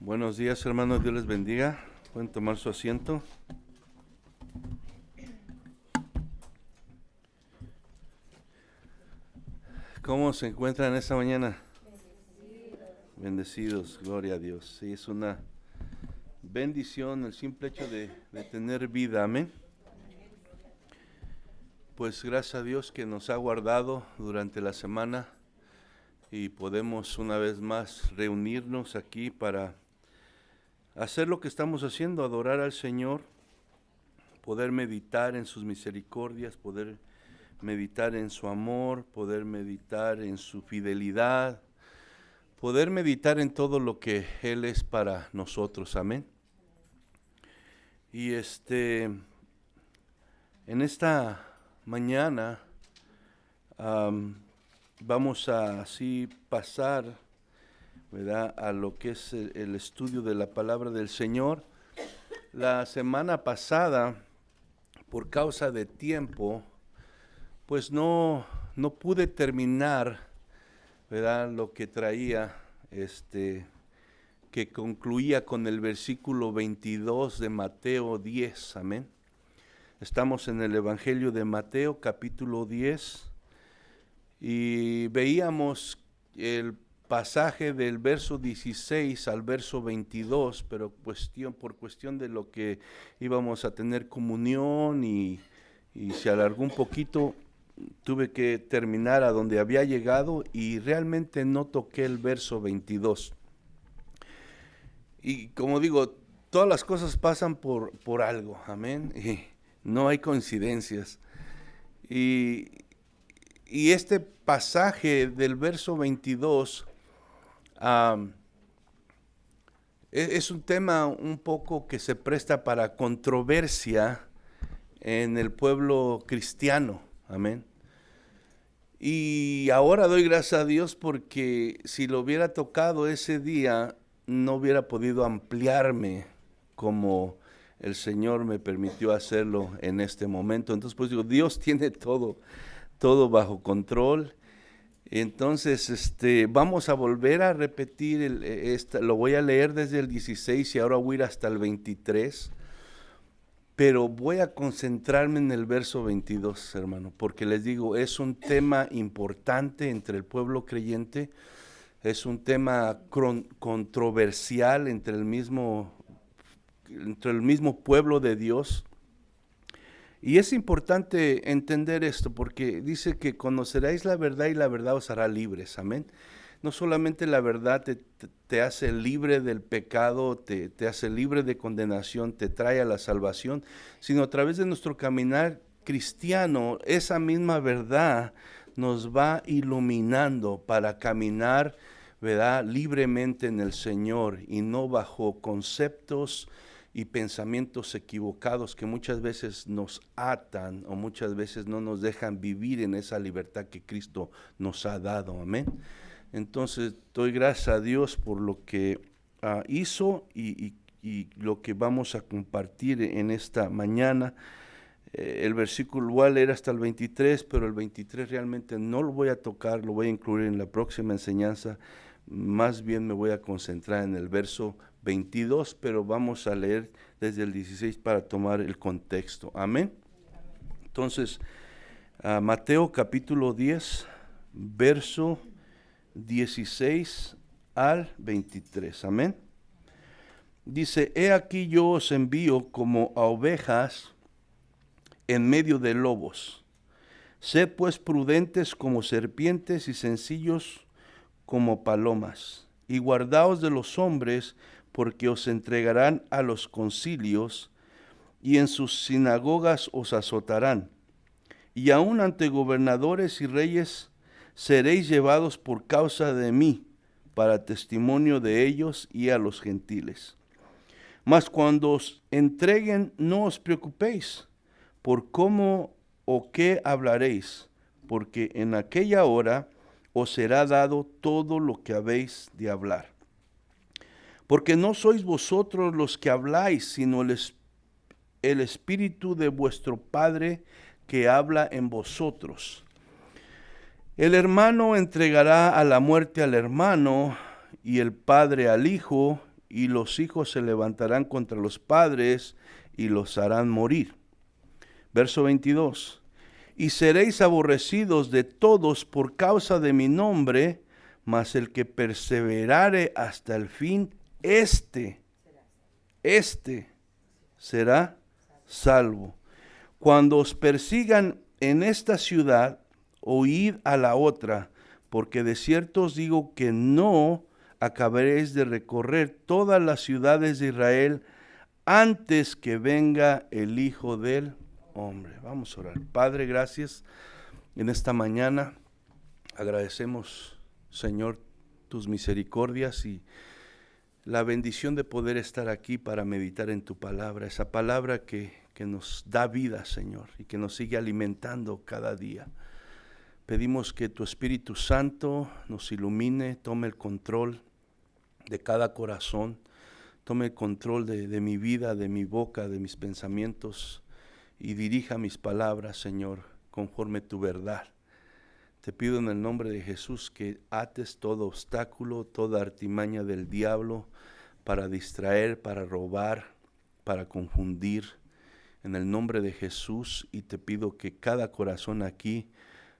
Buenos días, hermanos, Dios les bendiga. Pueden tomar su asiento. ¿Cómo se encuentran esta mañana? Bendecidos, gloria a Dios. Sí, es una bendición el simple hecho de tener vida, amén. Pues gracias a Dios que nos ha guardado durante la semana y podemos una vez más reunirnos aquí para hacer lo que estamos haciendo, adorar al Señor, poder meditar en sus misericordias, poder meditar en su amor, poder meditar en su fidelidad, poder meditar en todo lo que Él es para nosotros, amén. Y en esta mañana vamos a así pasar, ¿verdad?, a lo que es el estudio de la palabra del Señor. La semana pasada, por causa de tiempo, pues no pude terminar, ¿verdad?, lo que traía, que concluía con el versículo 22 de Mateo 10, amén. Estamos en el Evangelio de Mateo, capítulo 10, y veíamos el pasaje del verso 16 al verso 22, pero por cuestión de lo que íbamos a tener comunión y se alargó un poquito, tuve que terminar a donde había llegado y realmente no toqué el verso 22. Y como digo, todas las cosas pasan por algo, amén, y no hay coincidencias. Y este pasaje del verso 22 es un tema un poco que se presta para controversia en el pueblo cristiano, amén. Y ahora doy gracias a Dios porque si lo hubiera tocado ese día, no hubiera podido ampliarme como el Señor me permitió hacerlo en este momento. Entonces, pues digo, Dios tiene todo bajo control. Entonces, vamos a volver a repetir, lo voy a leer desde el 16 y ahora voy a ir hasta el 23. Pero voy a concentrarme en el verso 22, hermano, porque les digo, es un tema importante entre el pueblo creyente, es un tema controversial entre el mismo pueblo de Dios. Y es importante entender esto, porque dice que conoceréis la verdad y la verdad os hará libres, amén. No solamente la verdad te hace libre del pecado, te hace libre de condenación, te trae a la salvación, sino a través de nuestro caminar cristiano, esa misma verdad nos va iluminando para caminar, ¿verdad?, libremente en el Señor y no bajo conceptos y pensamientos equivocados que muchas veces nos atan o muchas veces no nos dejan vivir en esa libertad que Cristo nos ha dado, amén. Entonces, doy gracias a Dios por lo que hizo y lo que vamos a compartir en esta mañana. El versículo igual era hasta el 23, pero el 23 realmente no lo voy a tocar, lo voy a incluir en la próxima enseñanza. Más bien me voy a concentrar en el verso 22, pero vamos a leer desde el 16 para tomar el contexto. Amén. Entonces, Mateo capítulo 10, verso 16 al 23, amén. Dice, he aquí yo os envío como a ovejas en medio de lobos. Sed pues prudentes como serpientes y sencillos como palomas. Y guardaos de los hombres, porque os entregarán a los concilios, y en sus sinagogas os azotarán. Y aun ante gobernadores y reyes seréis llevados por causa de mí, para testimonio de ellos y a los gentiles. Mas cuando os entreguen, no os preocupéis por cómo o qué hablaréis, porque en aquella hora os será dado todo lo que habéis de hablar. Porque no sois vosotros los que habláis, sino el Espíritu de vuestro Padre que habla en vosotros. El hermano entregará a la muerte al hermano, y el padre al hijo, y los hijos se levantarán contra los padres y los harán morir. Verso 22. Y seréis aborrecidos de todos por causa de mi nombre, mas el que perseverare hasta el fin, este será salvo. Cuando os persigan en esta ciudad, oíd a la otra, porque de cierto os digo que no acabaréis de recorrer todas las ciudades de Israel antes que venga el Hijo del Hombre. Vamos a orar. Padre, gracias en esta mañana. Agradecemos, Señor, tus misericordias y la bendición de poder estar aquí para meditar en tu palabra, esa palabra que nos da vida, Señor, y que nos sigue alimentando cada día. Pedimos que tu Espíritu Santo nos ilumine, tome el control de cada corazón, tome el control de mi vida, de mi boca, de mis pensamientos, y dirija mis palabras, Señor, conforme tu verdad. Te pido en el nombre de Jesús que ates todo obstáculo, toda artimaña del diablo para distraer, para robar, para confundir, en el nombre de Jesús. Y te pido que cada corazón aquí,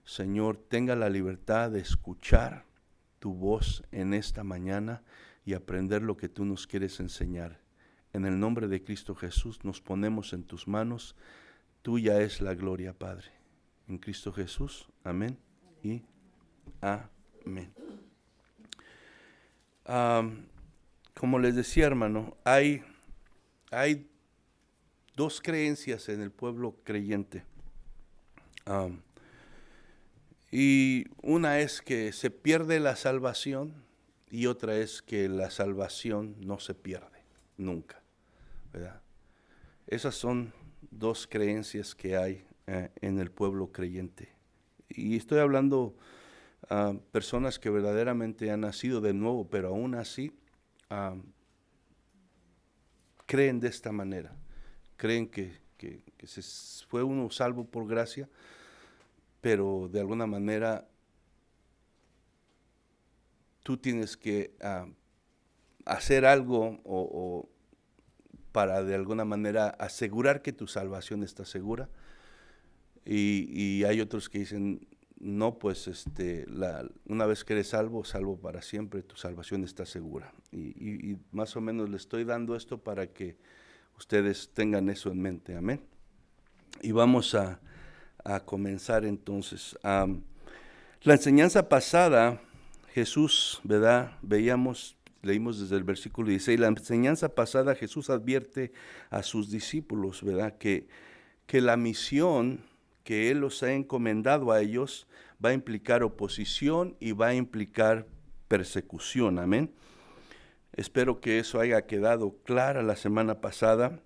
Señor, tenga la libertad de escuchar tu voz en esta mañana y aprender lo que tú nos quieres enseñar. En el nombre de Cristo Jesús nos ponemos en tus manos. Tuya es la gloria, Padre. En Cristo Jesús. Amén y amén. Como les decía, hermano, hay dos creencias en el pueblo creyente. Y una es que se pierde la salvación y otra es que la salvación no se pierde nunca, ¿verdad? Esas son dos creencias que hay en el pueblo creyente. Y estoy hablando a personas que verdaderamente han nacido de nuevo, pero aún así creen de esta manera. Creen que se fue uno salvo por gracia, pero de alguna manera tú tienes que hacer algo o para de alguna manera asegurar que tu salvación está segura. Y hay otros que dicen, no, pues una vez que eres salvo para siempre, tu salvación está segura. Y más o menos le estoy dando esto para que ustedes tengan eso en mente, amén. Y vamos a comenzar entonces. La enseñanza pasada, Jesús, ¿verdad? Leímos desde el versículo 16, la enseñanza pasada Jesús advierte a sus discípulos, ¿verdad? Que la misión que Él los ha encomendado a ellos va a implicar oposición y va a implicar persecución, amén. Espero que eso haya quedado claro la semana pasada.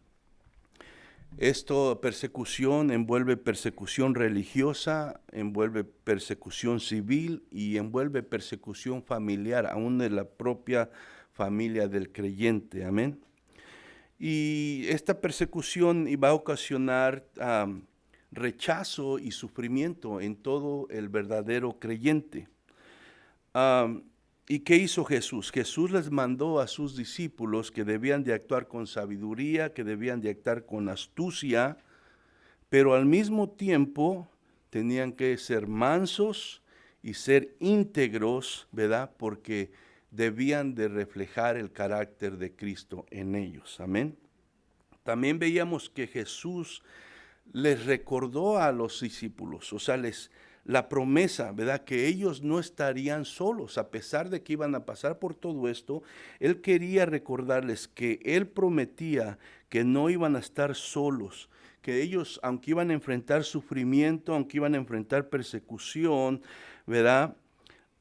Esto, persecución, envuelve persecución religiosa, envuelve persecución civil y envuelve persecución familiar, aún de la propia familia del creyente, amén. Y esta persecución iba a ocasionar rechazo y sufrimiento en todo el verdadero creyente. ¿Y qué hizo Jesús? Jesús les mandó a sus discípulos que debían de actuar con sabiduría, que debían de actuar con astucia, pero al mismo tiempo tenían que ser mansos y ser íntegros, ¿verdad? Porque debían de reflejar el carácter de Cristo en ellos, amén. También veíamos que Jesús les recordó a los discípulos, o sea, la promesa, ¿verdad? Que ellos no estarían solos, a pesar de que iban a pasar por todo esto. Él quería recordarles que Él prometía que no iban a estar solos, que ellos, aunque iban a enfrentar sufrimiento, aunque iban a enfrentar persecución, ¿verdad?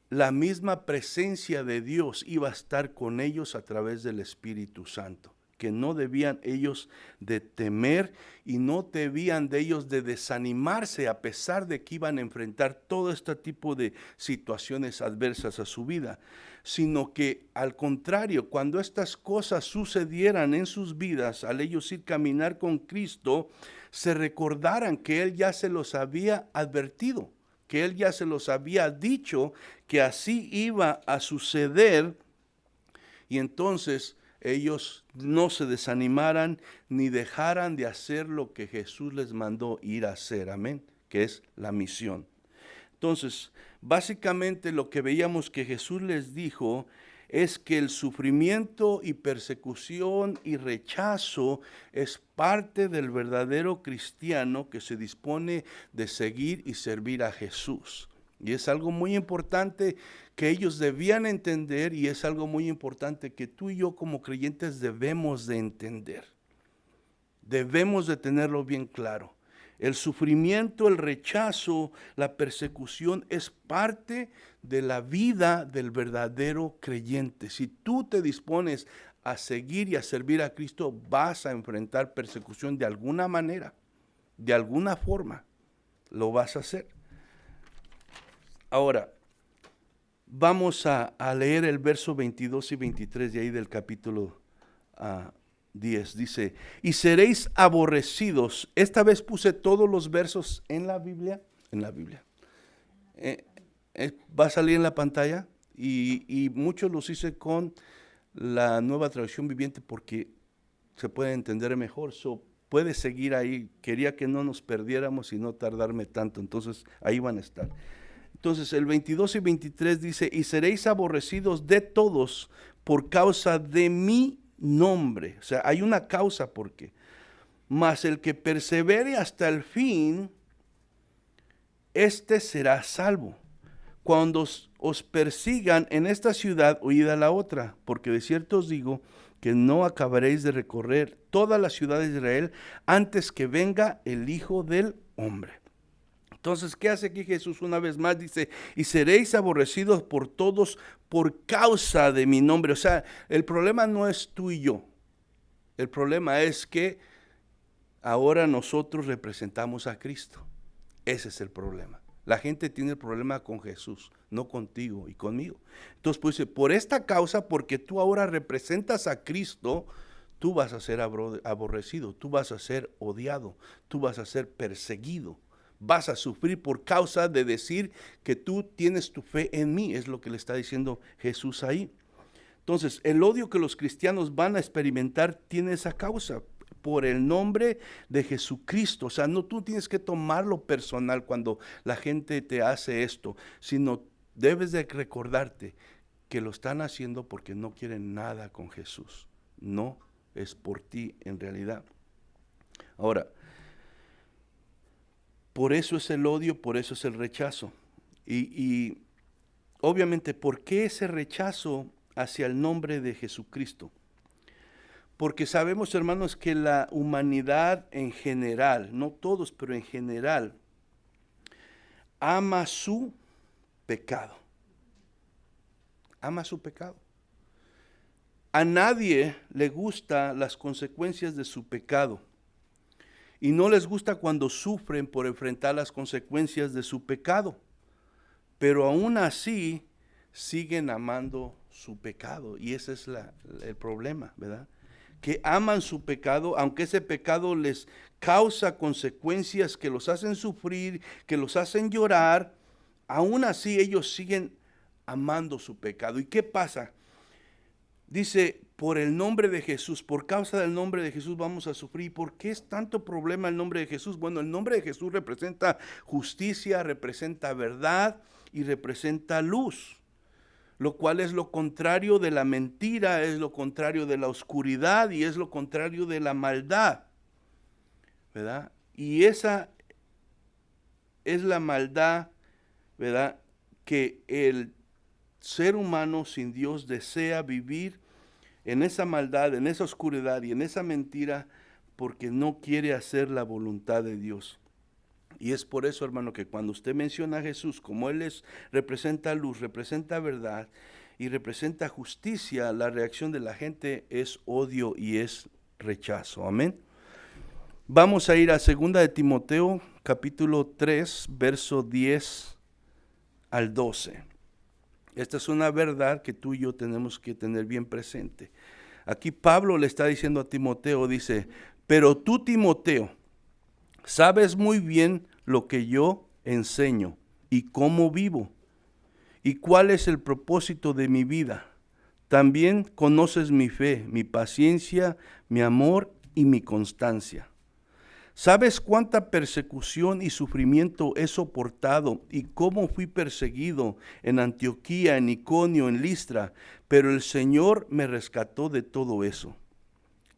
La misma presencia de Dios iba a estar con ellos a través del Espíritu Santo, que no debían ellos de temer y no debían de ellos de desanimarse a pesar de que iban a enfrentar todo este tipo de situaciones adversas a su vida, sino que al contrario, cuando estas cosas sucedieran en sus vidas, al ellos ir caminar con Cristo, se recordaran que Él ya se los había advertido, que Él ya se los había dicho que así iba a suceder, y entonces ellos no se desanimaran ni dejaran de hacer lo que Jesús les mandó ir a hacer, amén, que es la misión. Entonces, básicamente lo que veíamos que Jesús les dijo es que el sufrimiento y persecución y rechazo es parte del verdadero cristiano que se dispone de seguir y servir a Jesús. Y es algo muy importante que ellos debían entender, y es algo muy importante que tú y yo como creyentes debemos de entender. Debemos de tenerlo bien claro. El sufrimiento, el rechazo, la persecución es parte de la vida del verdadero creyente. Si tú te dispones a seguir y a servir a Cristo, vas a enfrentar persecución de alguna manera, de alguna forma, lo vas a hacer. Ahora, vamos a leer el verso 22 y 23 de ahí del capítulo 10. Dice, y seréis aborrecidos. Esta vez puse todos los versos en la Biblia. Va a salir en la pantalla y muchos los hice con la Nueva Traducción Viviente porque se puede entender mejor. Puedes seguir ahí. Quería que no nos perdiéramos y no tardarme tanto. Entonces, ahí van a estar. Entonces el 22 y 23 dice, y seréis aborrecidos de todos por causa de mi nombre. O sea, hay una causa por qué. Mas el que persevere hasta el fin, este será salvo. Cuando os persigan en esta ciudad, huid a la otra, porque de cierto os digo que no acabaréis de recorrer toda la ciudad de Israel antes que venga el Hijo del Hombre. Entonces, ¿qué hace aquí Jesús una vez más? Dice, y seréis aborrecidos por todos por causa de mi nombre. O sea, el problema no es tú y yo. El problema es que ahora nosotros representamos a Cristo. Ese es el problema. La gente tiene el problema con Jesús, no contigo y conmigo. Entonces, pues, por esta causa, porque tú ahora representas a Cristo, tú vas a ser aborrecido, tú vas a ser odiado, tú vas a ser perseguido. Vas a sufrir por causa de decir que tú tienes tu fe en mí, es lo que le está diciendo Jesús ahí. Entonces, el odio que los cristianos van a experimentar tiene esa causa, por el nombre de Jesucristo. O sea, no tú tienes que tomarlo personal cuando la gente te hace esto, sino debes de recordarte que lo están haciendo porque no quieren nada con Jesús. No es por ti en realidad. Ahora, por eso es el odio, por eso es el rechazo. Y obviamente, ¿por qué ese rechazo hacia el nombre de Jesucristo? Porque sabemos, hermanos, que la humanidad en general, no todos, pero en general, ama su pecado. Ama su pecado. A nadie le gustan las consecuencias de su pecado. Y no les gusta cuando sufren por enfrentar las consecuencias de su pecado. Pero aún así siguen amando su pecado. Y ese es el problema, ¿verdad? Que aman su pecado, aunque ese pecado les causa consecuencias que los hacen sufrir, que los hacen llorar, aún así ellos siguen amando su pecado. ¿Y qué pasa? Dice, por el nombre de Jesús, por causa del nombre de Jesús vamos a sufrir. ¿Por qué es tanto problema el nombre de Jesús? Bueno, el nombre de Jesús representa justicia, representa verdad y representa luz, lo cual es lo contrario de la mentira, es lo contrario de la oscuridad y es lo contrario de la maldad, ¿verdad? Y esa es la maldad, ¿verdad?, que el ser humano sin Dios desea vivir en esa maldad, en esa oscuridad y en esa mentira porque no quiere hacer la voluntad de Dios. Y es por eso, hermano, que cuando usted menciona a Jesús, como Él representa luz, representa verdad y representa justicia, la reacción de la gente es odio y es rechazo. Amén. Vamos a ir a 2 de Timoteo, capítulo 3, verso 10 al 12. Esta es una verdad que tú y yo tenemos que tener bien presente. Aquí Pablo le está diciendo a Timoteo, dice, pero tú, Timoteo, sabes muy bien lo que yo enseño y cómo vivo y cuál es el propósito de mi vida. También conoces mi fe, mi paciencia, mi amor y mi constancia. ¿Sabes cuánta persecución y sufrimiento he soportado y cómo fui perseguido en Antioquía, en Iconio, en Listra? Pero el Señor me rescató de todo eso.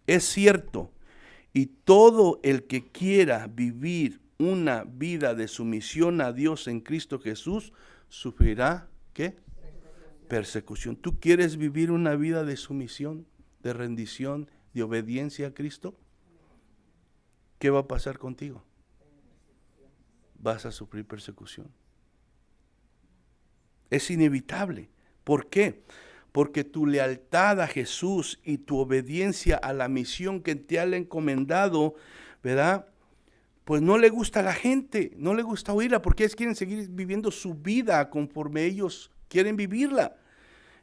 Es cierto, y todo el que quiera vivir una vida de sumisión a Dios en Cristo Jesús, sufrirá, ¿qué? Persecución. ¿Tú quieres vivir una vida de sumisión, de rendición, de obediencia a Cristo? ¿Qué va a pasar contigo? Vas a sufrir persecución. Es inevitable. ¿Por qué? Porque tu lealtad a Jesús y tu obediencia a la misión que te ha encomendado, ¿verdad? Pues no le gusta a la gente, no le gusta oírla, porque ellos quieren seguir viviendo su vida conforme ellos quieren vivirla.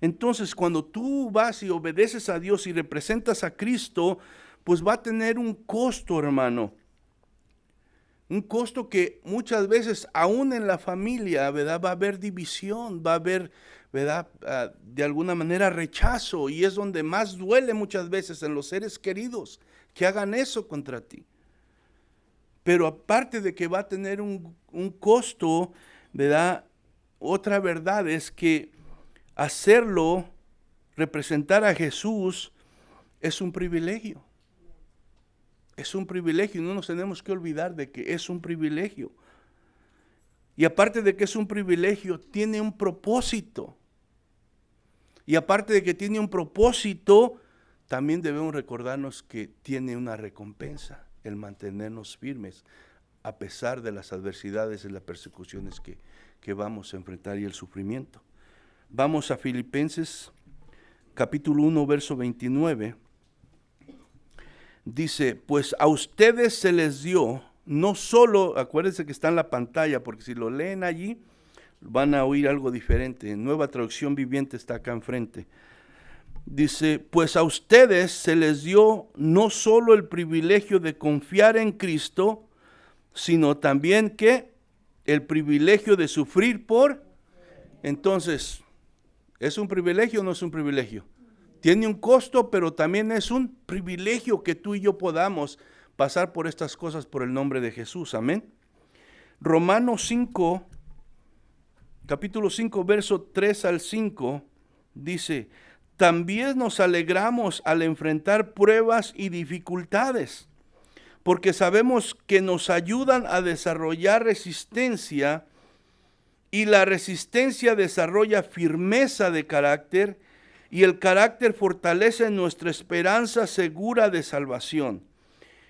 Entonces, cuando tú vas y obedeces a Dios y representas a Cristo, pues va a tener un costo, hermano. Un costo que muchas veces, aún en la familia, ¿verdad? Va a haber división, va a haber, ¿verdad? De alguna manera rechazo, y es donde más duele muchas veces en los seres queridos que hagan eso contra ti. Pero aparte de que va a tener un costo, ¿verdad? Otra verdad es que hacerlo, representar a Jesús, es un privilegio. Es un privilegio, no nos tenemos que olvidar de que es un privilegio. Y aparte de que es un privilegio, tiene un propósito. Y aparte de que tiene un propósito, también debemos recordarnos que tiene una recompensa, el mantenernos firmes a pesar de las adversidades y las persecuciones que vamos a enfrentar y el sufrimiento. Vamos a Filipenses capítulo 1, verso 29. Dice, pues a ustedes se les dio, no solo, acuérdense que está en la pantalla, porque si lo leen allí, van a oír algo diferente. Nueva Traducción Viviente está acá enfrente. Dice, pues a ustedes se les dio no solo el privilegio de confiar en Cristo, sino también que el privilegio de sufrir por. Entonces, ¿es un privilegio o no es un privilegio? Tiene un costo, pero también es un privilegio que tú y yo podamos pasar por estas cosas por el nombre de Jesús. Amén. Romanos 5, capítulo 5, verso 3 al 5, dice, también nos alegramos al enfrentar pruebas y dificultades, porque sabemos que nos ayudan a desarrollar resistencia, y la resistencia desarrolla firmeza de carácter, y el carácter fortalece nuestra esperanza segura de salvación.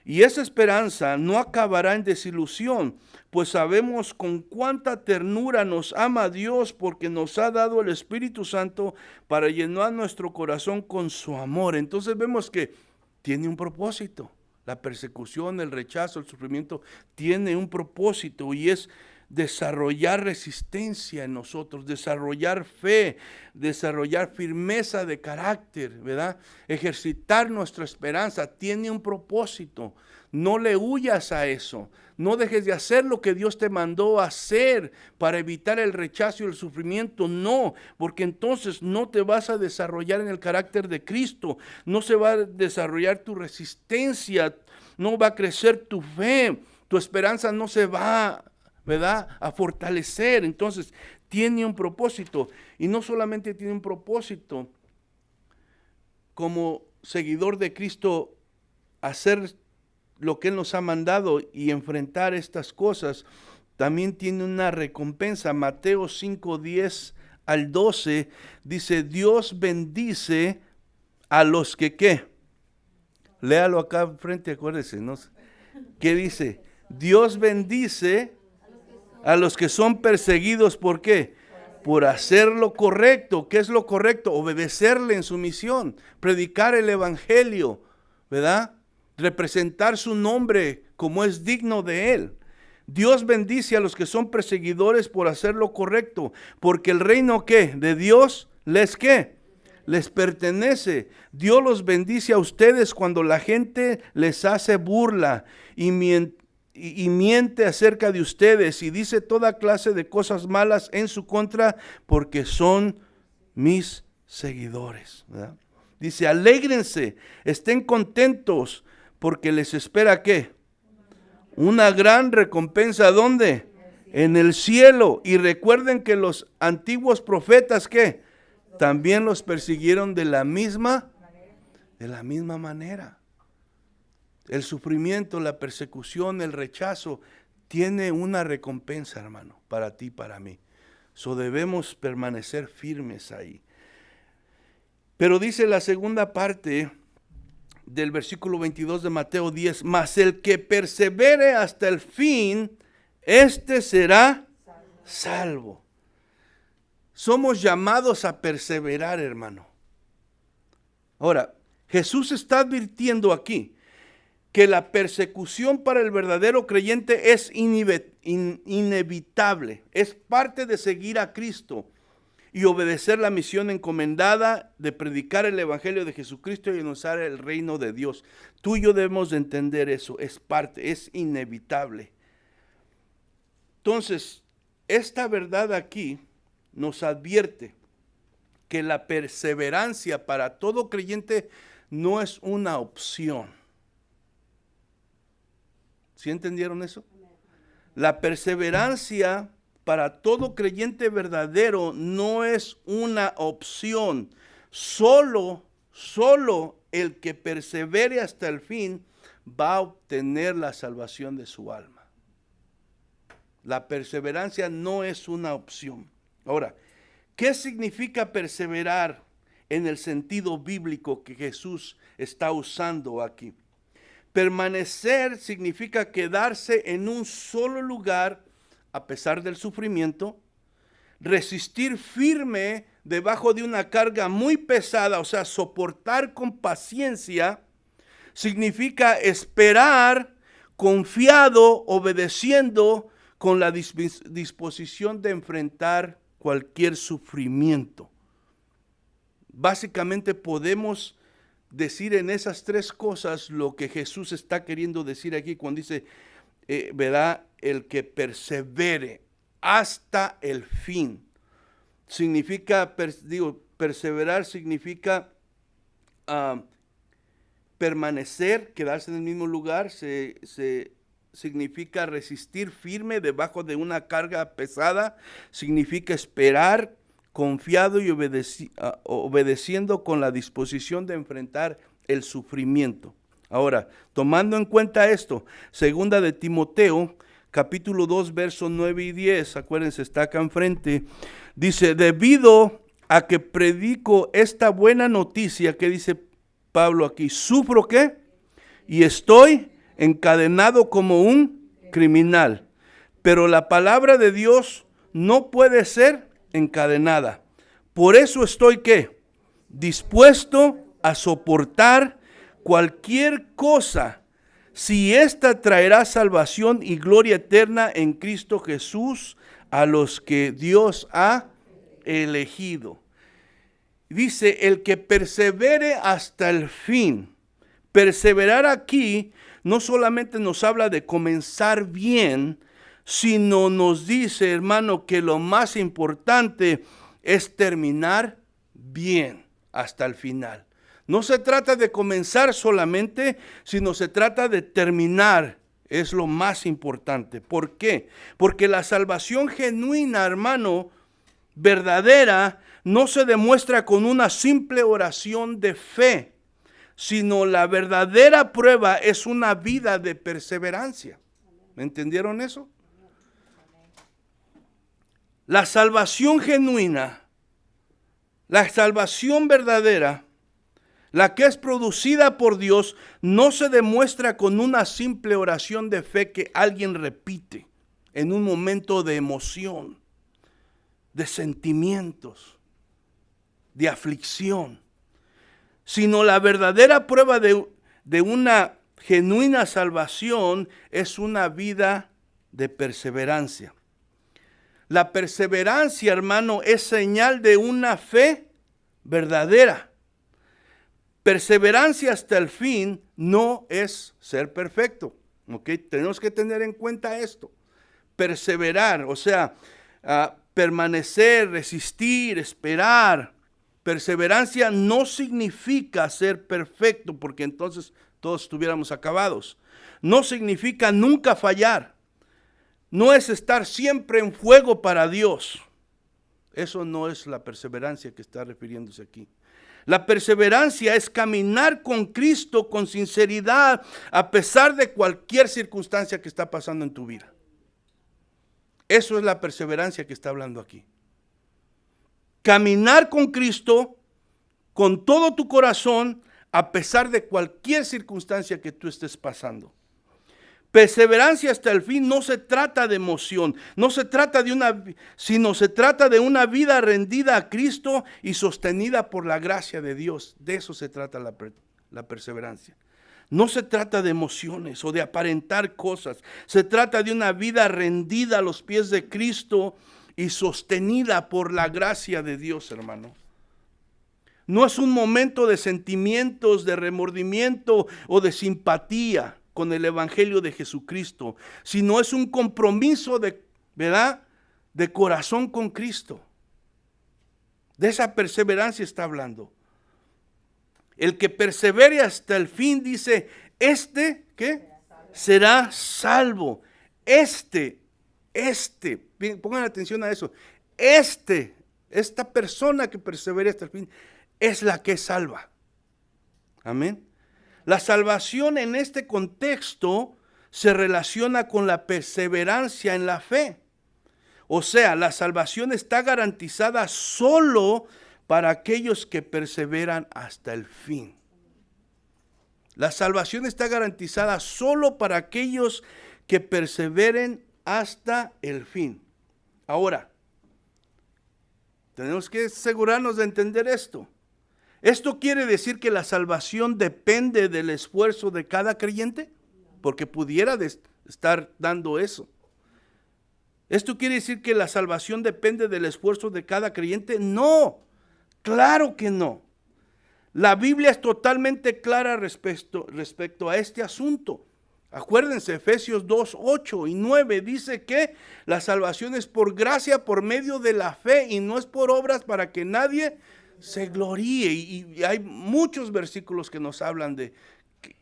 Y esa esperanza no acabará en desilusión, pues sabemos con cuánta ternura nos ama Dios, porque nos ha dado el Espíritu Santo para llenar nuestro corazón con su amor. Entonces vemos que tiene un propósito. La persecución, el rechazo, el sufrimiento tiene un propósito, y es desarrollar resistencia en nosotros, desarrollar fe, desarrollar firmeza de carácter, ¿verdad? Ejercitar nuestra esperanza tiene un propósito. No le huyas a eso. No dejes de hacer lo que Dios te mandó a hacer para evitar el rechazo y el sufrimiento. No, porque entonces no te vas a desarrollar en el carácter de Cristo. No se va a desarrollar tu resistencia. No va a crecer tu fe. Tu esperanza no se va, ¿verdad?, a fortalecer. Entonces tiene un propósito, y no solamente tiene un propósito como seguidor de Cristo, hacer lo que Él nos ha mandado y enfrentar estas cosas, también tiene una recompensa. Mateo 5, 10 al 12 dice, Dios bendice a los que ¿qué? Léalo acá frente, acuérdese, ¿no? ¿Qué dice? Dios bendice a los que son perseguidos, ¿por qué? Por hacer lo correcto. ¿Qué es lo correcto? Obedecerle en su misión, predicar el evangelio, ¿verdad? Representar su nombre como es digno de Él. Dios bendice a los que son perseguidores por hacer lo correcto, porque el reino ¿qué? De Dios les ¿qué? Les pertenece. Dios los bendice a ustedes cuando la gente les hace burla y miente acerca de ustedes y dice toda clase de cosas malas en su contra, porque son mis seguidores, ¿verdad? Dice, alégrense, estén contentos, porque les espera ¿qué? Una gran recompensa. ¿Dónde? En el cielo. Y recuerden que los antiguos profetas ¿qué? También los persiguieron de la misma manera. El sufrimiento, la persecución, el rechazo tiene una recompensa, hermano, para ti, para mí. So debemos permanecer firmes ahí. Pero dice la segunda parte del versículo 22 de Mateo 10, mas el que persevere hasta el fin, este será salvo. Somos llamados a perseverar, hermano. Ahora, Jesús está advirtiendo aquí que la persecución para el verdadero creyente es inevitable, es parte de seguir a Cristo y obedecer la misión encomendada de predicar el evangelio de Jesucristo y anunciar el reino de Dios. Tú y yo debemos de entender eso, es parte, es inevitable. Entonces, esta verdad aquí nos advierte que la perseverancia para todo creyente no es una opción. ¿Sí entendieron eso? La perseverancia para todo creyente verdadero no es una opción. Solo el que persevere hasta el fin va a obtener la salvación de su alma. La perseverancia no es una opción. Ahora, ¿qué significa perseverar en el sentido bíblico que Jesús está usando aquí? Permanecer significa quedarse en un solo lugar a pesar del sufrimiento, resistir firme debajo de una carga muy pesada, o sea, soportar con paciencia, significa esperar confiado, obedeciendo, con la disposición de enfrentar cualquier sufrimiento. Básicamente podemos decir en esas tres cosas lo que Jesús está queriendo decir aquí cuando dice, verá, el que persevere hasta el fin. Significa, perseverar significa permanecer, quedarse en el mismo lugar, significa resistir firme debajo de una carga pesada, significa esperar confiado y obedeciendo con la disposición de enfrentar el sufrimiento. Ahora, tomando en cuenta esto, segunda de Timoteo, capítulo 2, versos 9 y 10, acuérdense, está acá enfrente, dice, debido a que predico esta buena noticia, ¿qué dice Pablo aquí? ¿Sufro qué? Y estoy encadenado como un criminal. Pero la palabra de Dios no puede ser encadenada. Por eso estoy ¿qué? Dispuesto a soportar cualquier cosa, si ésta traerá salvación y gloria eterna en Cristo Jesús a los que Dios ha elegido. Dice, el que persevere hasta el fin. Perseverar aquí no solamente nos habla de comenzar bien, sino nos dice, hermano, que lo más importante es terminar bien hasta el final. No se trata de comenzar solamente, sino se trata de terminar. Es lo más importante. ¿Por qué? Porque la salvación genuina, hermano, verdadera, no se demuestra con una simple oración de fe, sino la verdadera prueba es una vida de perseverancia. ¿Me entendieron eso? La salvación genuina, la salvación verdadera, la que es producida por Dios, no se demuestra con una simple oración de fe que alguien repite en un momento de emoción, de sentimientos, de aflicción, sino la verdadera prueba de una genuina salvación es una vida de perseverancia. La perseverancia, hermano, es señal de una fe verdadera. Perseverancia hasta el fin no es ser perfecto. ¿Okay? Tenemos que tener en cuenta esto. Perseverar, o sea, permanecer, resistir, esperar, Perseverancia no significa ser perfecto, porque entonces todos estuviéramos acabados. No significa nunca fallar. No es estar siempre en fuego para Dios. Eso no es la perseverancia que está refiriéndose aquí. La perseverancia es caminar con Cristo con sinceridad a pesar de cualquier circunstancia que está pasando en tu vida. Eso es la perseverancia que está hablando aquí. Caminar con Cristo con todo tu corazón a pesar de cualquier circunstancia que tú estés pasando. Perseverancia hasta el fin no se trata de emoción, no se trata de sino se trata de una vida rendida a Cristo y sostenida por la gracia de Dios. De eso se trata la perseverancia. No se trata de emociones o de aparentar cosas. Se trata de una vida rendida a los pies de Cristo y sostenida por la gracia de Dios, hermano. No es un momento de sentimientos, de remordimiento o de simpatía con el evangelio de Jesucristo, sino es un compromiso ¿verdad?, de corazón con Cristo. De esa perseverancia está hablando. El que persevere hasta el fin, dice, ¿qué? Será salvo. Bien, pongan atención a eso. Esta persona que persevere hasta el fin es la que es salva. Amén. La salvación en este contexto se relaciona con la perseverancia en la fe. O sea, la salvación está garantizada solo para aquellos que perseveran hasta el fin. La salvación está garantizada solo para aquellos que perseveren hasta el fin. Ahora, tenemos que asegurarnos de entender esto. ¿Esto quiere decir que la salvación depende del esfuerzo de cada creyente? Porque pudiera estar dando eso. ¿Esto quiere decir que la salvación depende del esfuerzo de cada creyente? No, claro que no. La Biblia es totalmente clara respecto a este asunto. Acuérdense, Efesios 2, 8 y 9 dice que la salvación es por gracia, por medio de la fe, y no es por obras para que nadie se gloríe. Y hay muchos versículos que nos hablan de,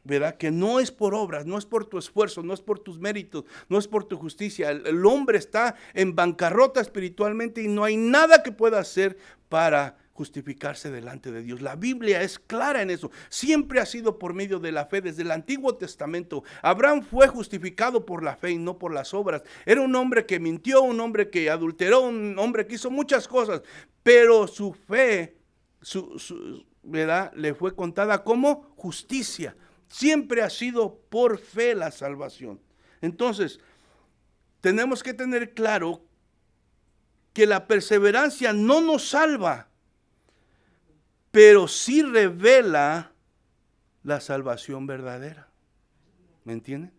¿verdad?, que no es por obras, no es por tu esfuerzo, no es por tus méritos, no es por tu justicia. El hombre está en bancarrota espiritualmente y no hay nada que pueda hacer para justificarse delante de Dios. La Biblia es clara en eso. Siempre ha sido por medio de la fe. Desde el Antiguo Testamento, Abraham fue justificado por la fe y no por las obras. Era un hombre que mintió, un hombre que adulteró, un hombre que hizo muchas cosas, pero su fe, ¿verdad?, le fue contada como justicia. Siempre ha sido por fe la salvación. Entonces, tenemos que tener claro que la perseverancia no nos salva, pero sí revela la salvación verdadera. ¿Me entienden?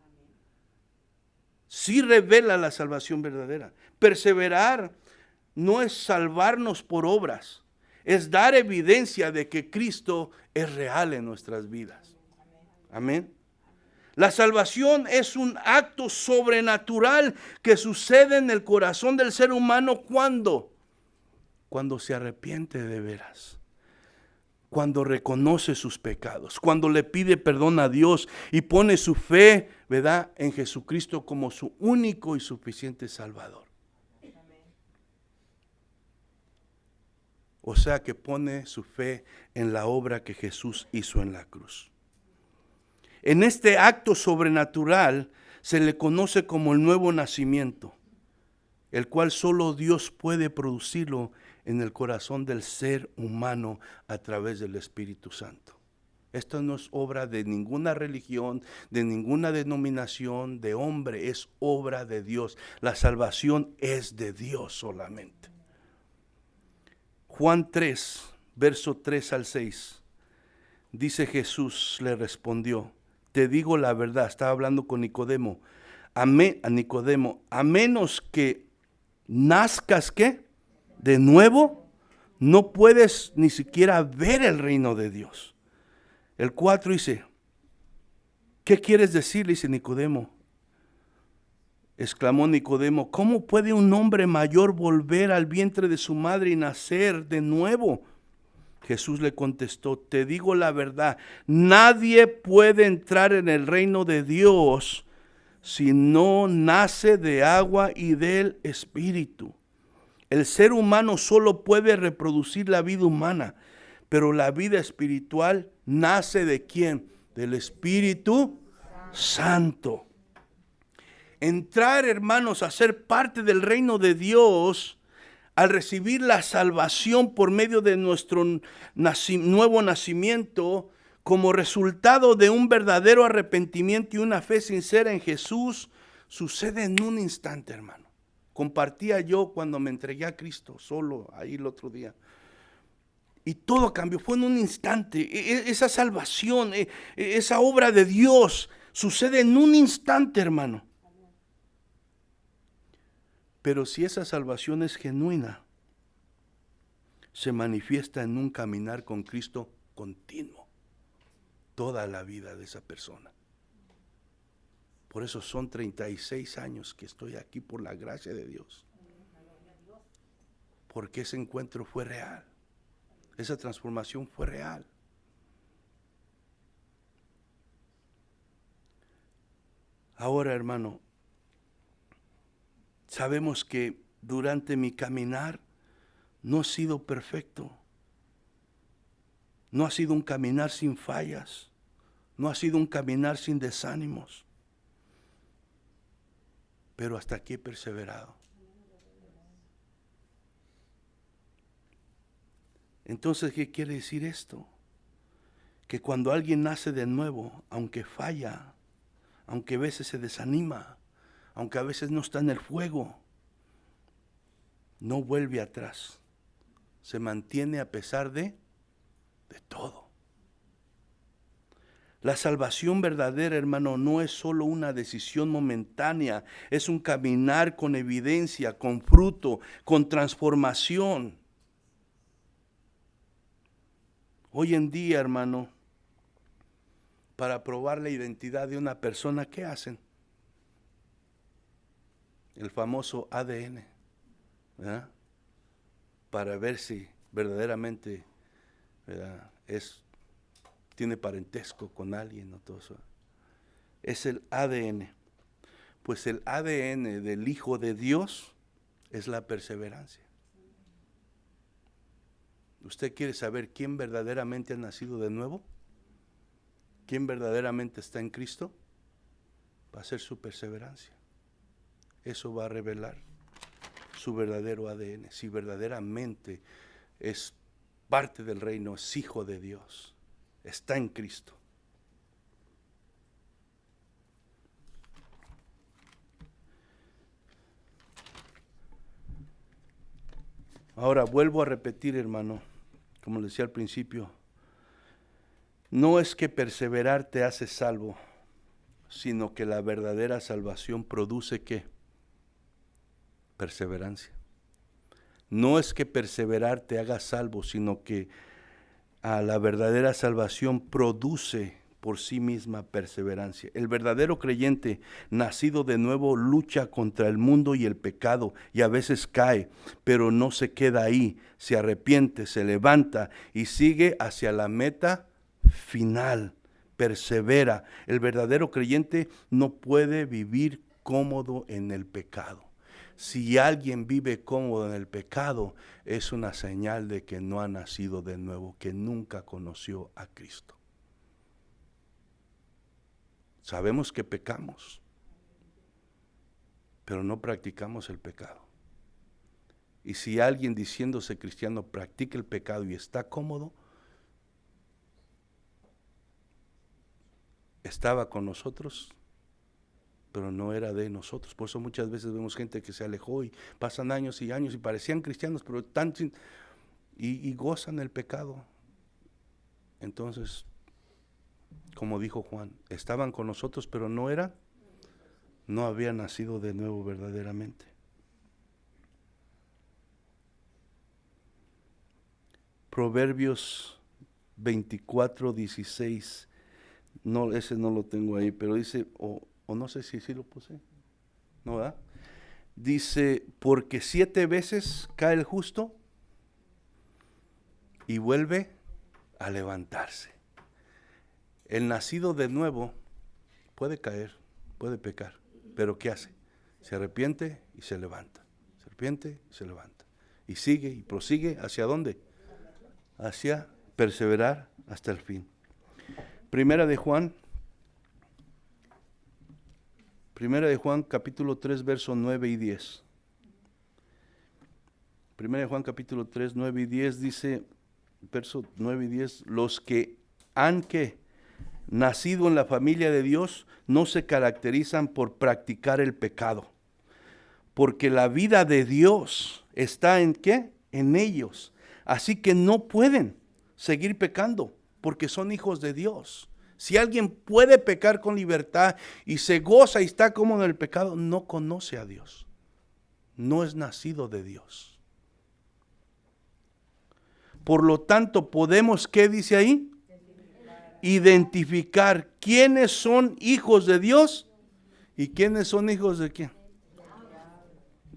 Sí revela la salvación verdadera. Perseverar no es salvarnos por obras, es dar evidencia de que Cristo es real en nuestras vidas. Amén. La salvación es un acto sobrenatural que sucede en el corazón del ser humano cuando se arrepiente de veras, cuando reconoce sus pecados, cuando le pide perdón a Dios y pone su fe, ¿verdad?, en Jesucristo como su único y suficiente Salvador. O sea, que pone su fe en la obra que Jesús hizo en la cruz. En este acto sobrenatural se le conoce como el nuevo nacimiento, el cual solo Dios puede producirlo en el corazón del ser humano a través del Espíritu Santo. Esto no es obra de ninguna religión, de ninguna denominación, de hombre, es obra de Dios. La salvación es de Dios solamente. Juan 3, verso 3 al 6, dice Jesús le respondió, te digo la verdad, estaba hablando con Nicodemo, a Nicodemo, a menos que nazcas, ¿qué?, de nuevo, no puedes ni siquiera ver el reino de Dios. El 4 dice, ¿qué quieres decir?, le dice Nicodemo. Exclamó Nicodemo, ¿cómo puede un hombre mayor volver al vientre de su madre y nacer de nuevo? Jesús le contestó, te digo la verdad, nadie puede entrar en el reino de Dios si no nace de agua y del Espíritu. El ser humano solo puede reproducir la vida humana, pero la vida espiritual nace ¿de quién? Del Espíritu Santo. Entrar, hermanos, a ser parte del reino de Dios, al recibir la salvación por medio de nuestro nuevo nacimiento, como resultado de un verdadero arrepentimiento y una fe sincera en Jesús, sucede en un instante, hermano. Compartía yo cuando me entregué a Cristo, solo ahí el otro día. Y todo cambió, fue en un instante. Esa salvación, esa obra de Dios, sucede en un instante, hermano. Pero si esa salvación es genuina, se manifiesta en un caminar con Cristo continuo, toda la vida de esa persona. Por eso son 36 años que estoy aquí por la gracia de Dios. Porque ese encuentro fue real, esa transformación fue real. Ahora, hermano, sabemos que durante mi caminar no he sido perfecto. No ha sido un caminar sin fallas. No ha sido un caminar sin desánimos. Pero hasta aquí he perseverado. Entonces, ¿qué quiere decir esto? Que cuando alguien nace de nuevo, aunque falla, aunque a veces se desanima, aunque a veces no está en el fuego, no vuelve atrás. Se mantiene a pesar de todo. La salvación verdadera, hermano, no es solo una decisión momentánea, es un caminar con evidencia, con fruto, con transformación. Hoy en día, hermano, para probar la identidad de una persona, ¿qué hacen? El famoso ADN, ¿verdad? Para ver si verdaderamente, ¿verdad?, tiene parentesco con alguien o todo eso. Es el ADN. Pues el ADN del Hijo de Dios es la perseverancia. ¿Usted quiere saber quién verdaderamente ha nacido de nuevo? ¿Quién verdaderamente está en Cristo? Va a ser su perseverancia. Eso va a revelar su verdadero ADN, si verdaderamente es parte del reino, es hijo de Dios, está en Cristo. Ahora vuelvo a repetir, hermano, como le decía al principio, no es que perseverar te hace salvo, sino que la verdadera salvación produce ¿qué? Perseverancia. No es que perseverar te haga salvo, sino que la verdadera salvación produce por sí misma perseverancia. El verdadero creyente nacido de nuevo lucha contra el mundo y el pecado y a veces cae, pero no se queda ahí, se arrepiente, se levanta y sigue hacia la meta final, persevera. El verdadero creyente no puede vivir cómodo en el pecado. Si alguien vive cómodo en el pecado, es una señal de que no ha nacido de nuevo, que nunca conoció a Cristo. Sabemos que pecamos, pero no practicamos el pecado. Y si alguien diciéndose cristiano practica el pecado y está cómodo, estaba con nosotros, pero no era de nosotros. Por eso muchas veces vemos gente que se alejó y pasan años y años y parecían cristianos, pero y gozan el pecado. Entonces, como dijo Juan, estaban con nosotros, pero no habían nacido de nuevo verdaderamente. Proverbios 24:16, no, ese no lo tengo ahí, pero dice, o no sé si sí lo puse, ¿no, verdad? Dice, porque 7 veces cae el justo y vuelve a levantarse. El nacido de nuevo puede caer, puede pecar, pero ¿qué hace? Se arrepiente y se levanta. Se arrepiente y se levanta. Y sigue y prosigue. ¿Hacia dónde? Hacia perseverar hasta el fin. Primera de Juan capítulo 3, versos 9 y 10. Primera de Juan capítulo 3, 9 y 10 dice, versos 9 y 10, los que han nacido en la familia de Dios no se caracterizan por practicar el pecado, porque la vida de Dios está ¿en qué? En ellos. Así que no pueden seguir pecando porque son hijos de Dios. Si alguien puede pecar con libertad y se goza y está cómodo en el pecado, no conoce a Dios. No es nacido de Dios. Por lo tanto, podemos, ¿qué dice ahí? Identificar quiénes son hijos de Dios y quiénes son hijos de quién.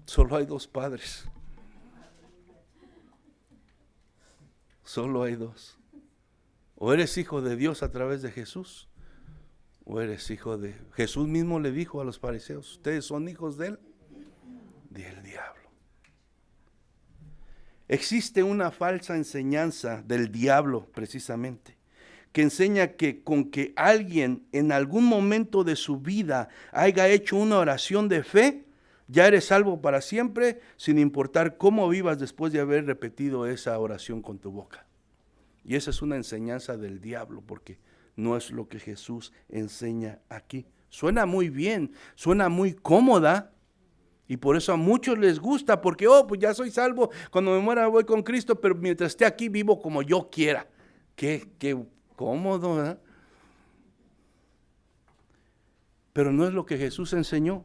Solo hay dos padres. Solo hay dos. O eres hijo de Dios a través de Jesús, o eres hijo de... Jesús mismo le dijo a los fariseos, ustedes son hijos del diablo. Existe una falsa enseñanza del diablo precisamente, que enseña que con que alguien en algún momento de su vida haya hecho una oración de fe, ya eres salvo para siempre, sin importar cómo vivas después de haber repetido esa oración con tu boca. Y esa es una enseñanza del diablo, porque no es lo que Jesús enseña aquí. Suena muy bien, suena muy cómoda, y por eso a muchos les gusta, porque, pues ya soy salvo, cuando me muera voy con Cristo, pero mientras esté aquí vivo como yo quiera. Qué cómodo, ¿verdad? Pero no es lo que Jesús enseñó.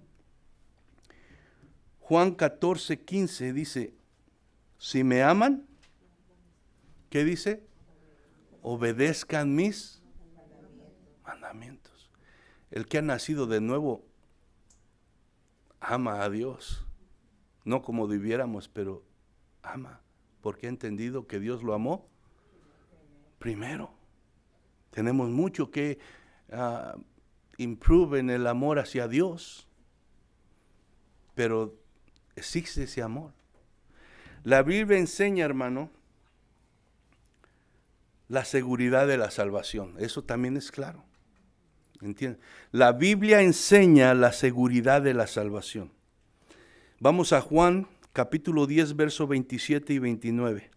Juan 14, 15 dice, si me aman, ¿qué dice? Obedezcan mis mandamientos. El que ha nacido de nuevo ama a Dios, no como debiéramos, pero ama, porque ha entendido que Dios lo amó primero. Tenemos mucho que improve en el amor hacia Dios, pero existe ese amor. La Biblia enseña, hermano, la seguridad de la salvación. Eso también es claro. ¿Entienden? La Biblia enseña la seguridad de la salvación. Vamos a Juan capítulo 10, versos 27 y 29.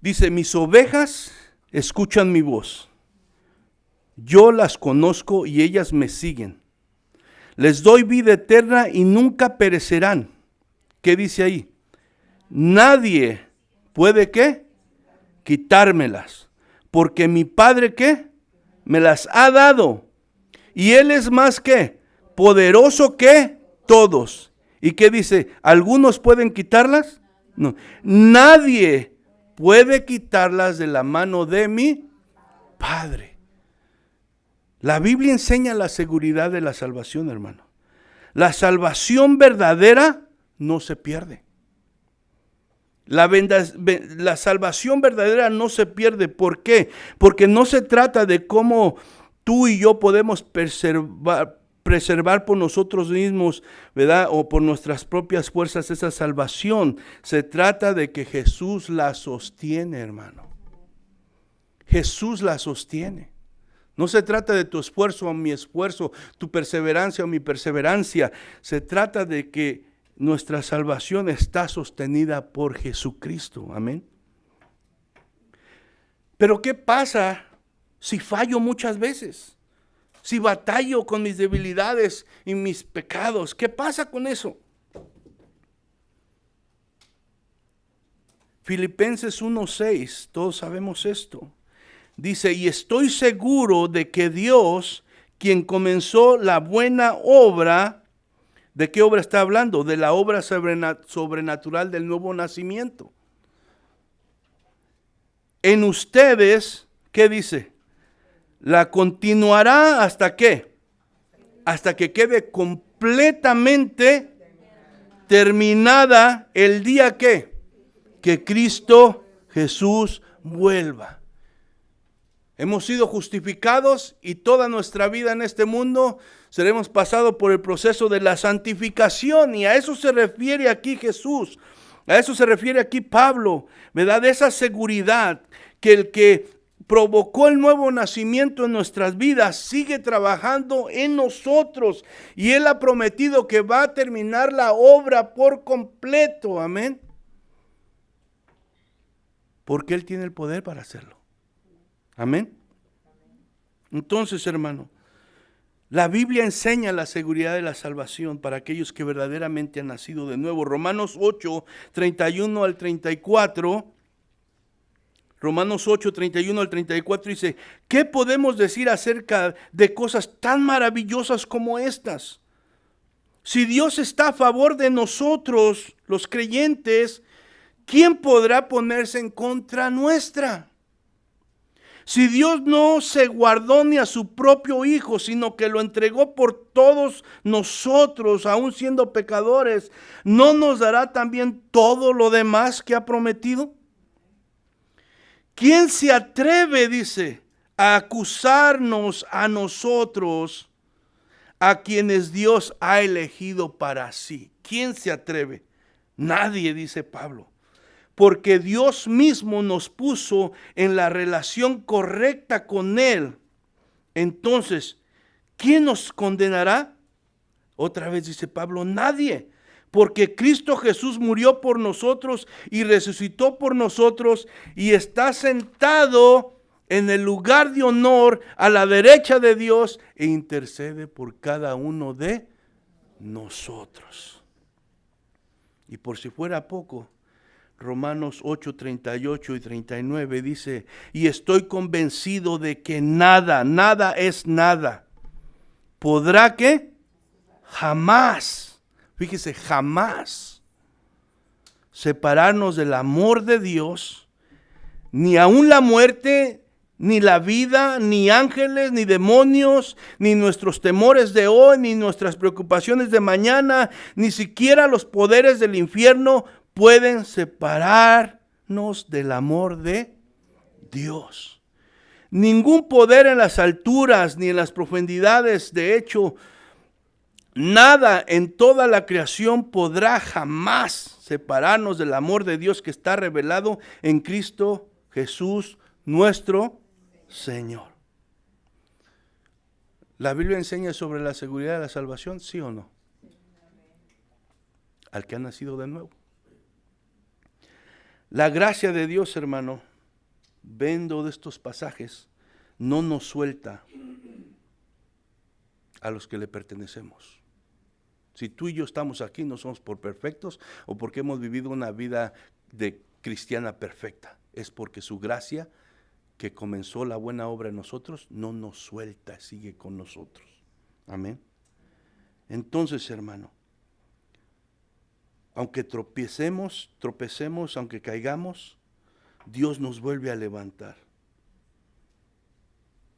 Dice, mis ovejas escuchan mi voz. Yo las conozco y ellas me siguen. Les doy vida eterna y nunca perecerán. ¿Qué dice ahí? Nadie puede, ¿qué? Quitármelas. Porque mi Padre, ¿qué? Me las ha dado. Y Él es más, ¿qué? Poderoso que todos. ¿Y qué dice? ¿Algunos pueden quitarlas? No. Nadie puede quitarlas de la mano de mi Padre. La Biblia enseña la seguridad de la salvación, hermano. La salvación verdadera no se pierde. La salvación verdadera no se pierde. ¿Por qué? Porque no se trata de cómo tú y yo podemos preservar por nosotros mismos, ¿verdad? O por nuestras propias fuerzas esa salvación. Se trata de que Jesús la sostiene, hermano. Jesús la sostiene. No se trata de tu esfuerzo o mi esfuerzo, tu perseverancia o mi perseverancia. Se trata de que nuestra salvación está sostenida por Jesucristo. Amén. Pero ¿qué pasa si fallo muchas veces? Si batallo con mis debilidades y mis pecados. ¿Qué pasa con eso? Filipenses 1:6, todos sabemos esto. Dice, y estoy seguro de que Dios, quien comenzó la buena obra, ¿de qué obra está hablando? De la obra sobrenatural del nuevo nacimiento. En ustedes, ¿qué dice? La continuará hasta qué? Hasta que quede completamente terminada el día ¿qué? que Cristo Jesús vuelva. Hemos sido justificados y toda nuestra vida en este mundo seremos pasados por el proceso de la santificación, y a eso se refiere aquí Jesús, a eso se refiere aquí Pablo, ¿verdad? Esa seguridad que el que provocó el nuevo nacimiento en nuestras vidas sigue trabajando en nosotros, y Él ha prometido que va a terminar la obra por completo, amén, porque Él tiene el poder para hacerlo. Amén. Entonces, hermano, la Biblia enseña la seguridad de la salvación para aquellos que verdaderamente han nacido de nuevo. Romanos 8, 31 al 34. Romanos 8, 31 al 34 dice: ¿qué podemos decir acerca de cosas tan maravillosas como estas? Si Dios está a favor de nosotros, los creyentes, ¿quién podrá ponerse en contra nuestra? Si Dios no se guardó ni a su propio Hijo, sino que lo entregó por todos nosotros, aun siendo pecadores, ¿no nos dará también todo lo demás que ha prometido? ¿Quién se atreve, dice, a acusarnos a nosotros, a quienes Dios ha elegido para sí? ¿Quién se atreve? Nadie, dice Pablo. Porque Dios mismo nos puso en la relación correcta con Él. Entonces, ¿quién nos condenará? Otra vez dice Pablo: nadie. Porque Cristo Jesús murió por nosotros y resucitó por nosotros y está sentado en el lugar de honor a la derecha de Dios e intercede por cada uno de nosotros. Y por si fuera poco, Romanos 8, 38 y 39 dice: y estoy convencido de que nada es nada, podrá que jamás, fíjese, jamás separarnos del amor de Dios, ni aun la muerte, ni la vida, ni ángeles, ni demonios, ni nuestros temores de hoy, ni nuestras preocupaciones de mañana, ni siquiera los poderes del infierno pueden separarnos del amor de Dios. Ningún poder en las alturas ni en las profundidades, de hecho, nada en toda la creación podrá jamás separarnos del amor de Dios que está revelado en Cristo Jesús, nuestro Señor. ¿La Biblia enseña sobre la seguridad de la salvación? ¿Sí o no? Al que ha nacido de nuevo. La gracia de Dios, hermano, viendo de estos pasajes, no nos suelta a los que le pertenecemos. Si tú y yo estamos aquí, no somos por perfectos o porque hemos vivido una vida de cristiana perfecta. Es porque su gracia, que comenzó la buena obra en nosotros, no nos suelta, sigue con nosotros. Amén. Entonces, hermano, aunque tropecemos, aunque caigamos, Dios nos vuelve a levantar.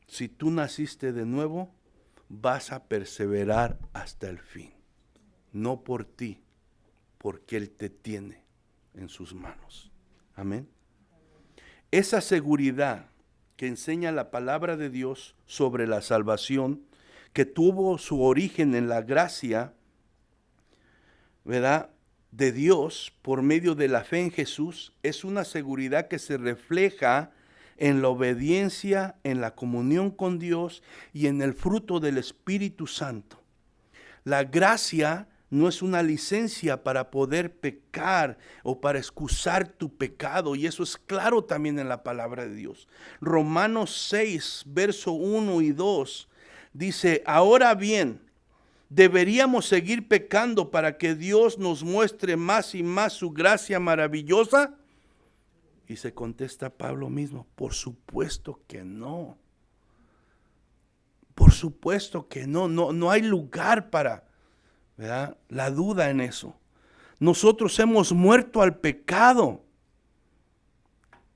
Si tú naciste de nuevo, vas a perseverar hasta el fin. No por ti, porque Él te tiene en sus manos. Amén. Esa seguridad que enseña la palabra de Dios sobre la salvación, que tuvo su origen en la gracia, ¿verdad?, de Dios por medio de la fe en Jesús, es una seguridad que se refleja en la obediencia, en la comunión con Dios y en el fruto del Espíritu Santo. La gracia no es una licencia para poder pecar o para excusar tu pecado, y eso es claro también en la palabra de Dios. Romanos 6, verso 1 y 2 dice: ahora bien, ¿deberíamos seguir pecando para que Dios nos muestre más y más su gracia maravillosa? Y se contesta Pablo mismo: por supuesto que no. Por supuesto que no. No hay lugar para, ¿verdad?, la duda en eso. Nosotros hemos muerto al pecado.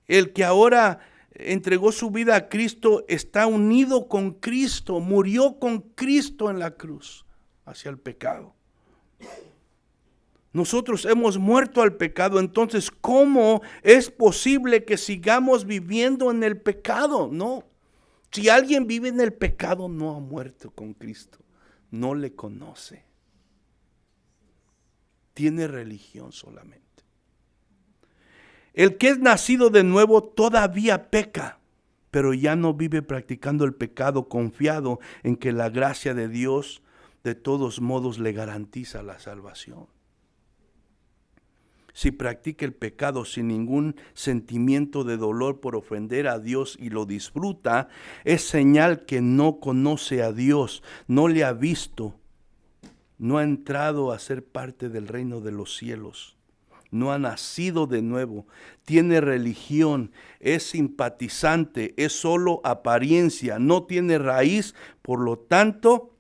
El que ahora entregó su vida a Cristo está unido con Cristo, murió con Cristo en la cruz hacia el pecado. Nosotros hemos muerto al pecado, entonces ¿cómo es posible que sigamos viviendo en el pecado? No. Si alguien vive en el pecado, no ha muerto con Cristo, no le conoce. Tiene religión solamente. El que es nacido de nuevo todavía peca, pero ya no vive practicando el pecado, confiado en que la gracia de Dios de todos modos le garantiza la salvación. Si practica el pecado sin ningún sentimiento de dolor por ofender a Dios y lo disfruta, es señal que no conoce a Dios, no le ha visto, no ha entrado a ser parte del reino de los cielos. No ha nacido de nuevo, tiene religión, es simpatizante, es solo apariencia, no tiene raíz, por lo tanto,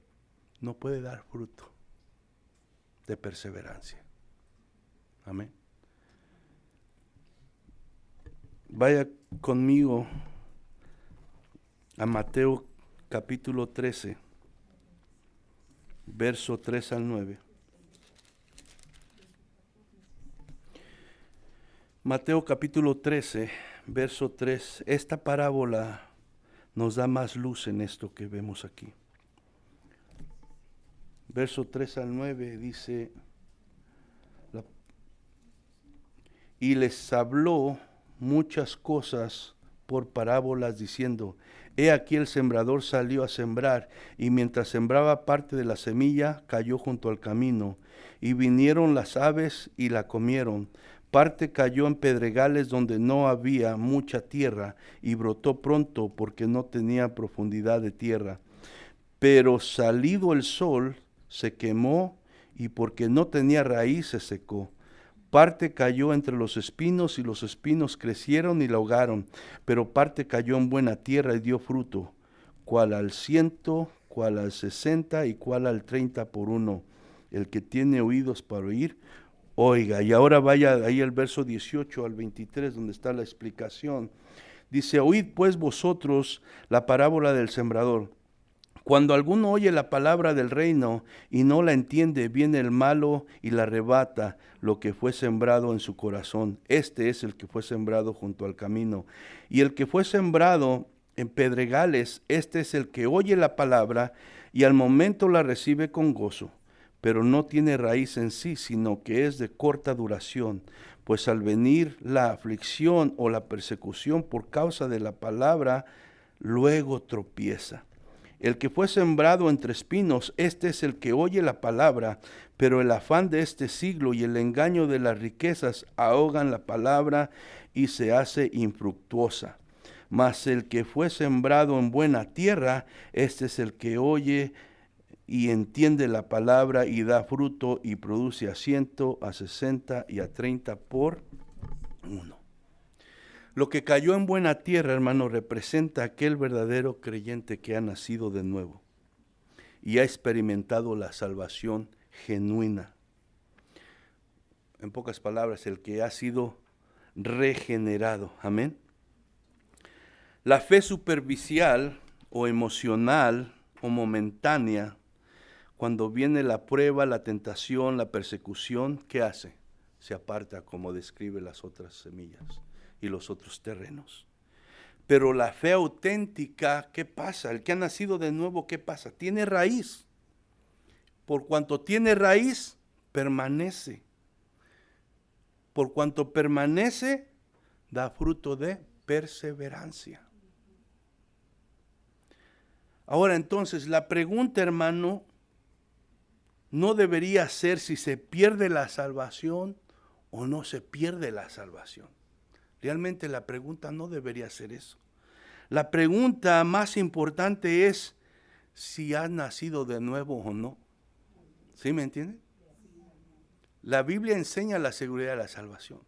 no puede dar fruto de perseverancia. Amén. Vaya conmigo a Mateo capítulo 13, verso 3 al 9. Mateo capítulo 13, verso 3. Esta parábola nos da más luz en esto que vemos aquí. Verso 3 al 9 dice, y les habló muchas cosas por parábolas diciendo, he aquí el sembrador salió a sembrar, y mientras sembraba parte de la semilla, cayó junto al camino, y vinieron las aves y la comieron. Parte cayó en pedregales donde no había mucha tierra, y brotó pronto porque no tenía profundidad de tierra. Pero salido el sol, se quemó, y porque no tenía raíz, se secó. Parte cayó entre los espinos, y los espinos crecieron y la ahogaron. Pero parte cayó en buena tierra y dio fruto, cual al 100, cual al 60 y cual al 30 por uno. El que tiene oídos para oír, oiga. Y ahora vaya ahí al verso 18 al 23, donde está la explicación. Dice, oíd pues vosotros la parábola del sembrador. Cuando alguno oye la palabra del reino y no la entiende, viene el malo y la arrebata lo que fue sembrado en su corazón. Este es el que fue sembrado junto al camino. Y el que fue sembrado en pedregales, este es el que oye la palabra y al momento la recibe con gozo, pero no tiene raíz en sí, sino que es de corta duración. Pues al venir la aflicción o la persecución por causa de la palabra, luego tropieza. El que fue sembrado entre espinos, este es el que oye la palabra, pero el afán de este siglo y el engaño de las riquezas ahogan la palabra y se hace infructuosa. Mas el que fue sembrado en buena tierra, este es el que oye y entiende la palabra y da fruto y produce a 100, a 60 y a 30 por uno. Lo que cayó en buena tierra, hermano, representa aquel verdadero creyente que ha nacido de nuevo y ha experimentado la salvación genuina. En pocas palabras, el que ha sido regenerado. Amén. La fe superficial o emocional o momentánea, cuando viene la prueba, la tentación, la persecución, ¿qué hace? Se aparta, como describe las otras semillas y los otros terrenos. Pero la fe auténtica, ¿qué pasa? El que ha nacido de nuevo, ¿qué pasa? Tiene raíz. Por cuanto tiene raíz, permanece. Por cuanto permanece, da fruto de perseverancia. Ahora entonces, la pregunta, hermano, no debería ser si se pierde la salvación o no se pierde la salvación. Realmente la pregunta no debería ser eso. La pregunta más importante es si has nacido de nuevo o no. ¿Sí me entienden? La Biblia enseña la seguridad de la salvación.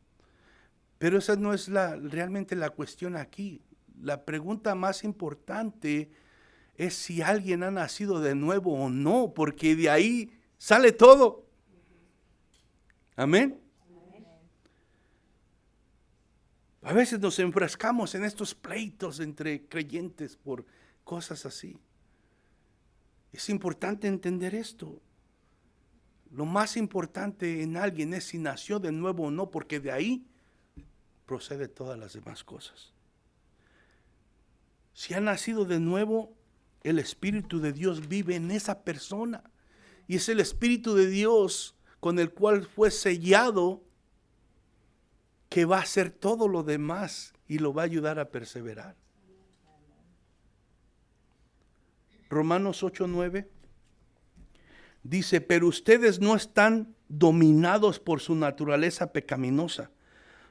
Pero esa no es realmente la cuestión aquí. La pregunta más importante es si alguien ha nacido de nuevo o no, porque de ahí sale todo. Amén. A veces nos enfrascamos en estos pleitos entre creyentes por cosas así. Es importante entender esto. Lo más importante en alguien es si nació de nuevo o no, porque de ahí procede todas las demás cosas. Si ha nacido de nuevo, el Espíritu de Dios vive en esa persona. Y es el Espíritu de Dios con el cual fue sellado que va a hacer todo lo demás y lo va a ayudar a perseverar. Romanos 8:9 dice, pero ustedes no están dominados por su naturaleza pecaminosa.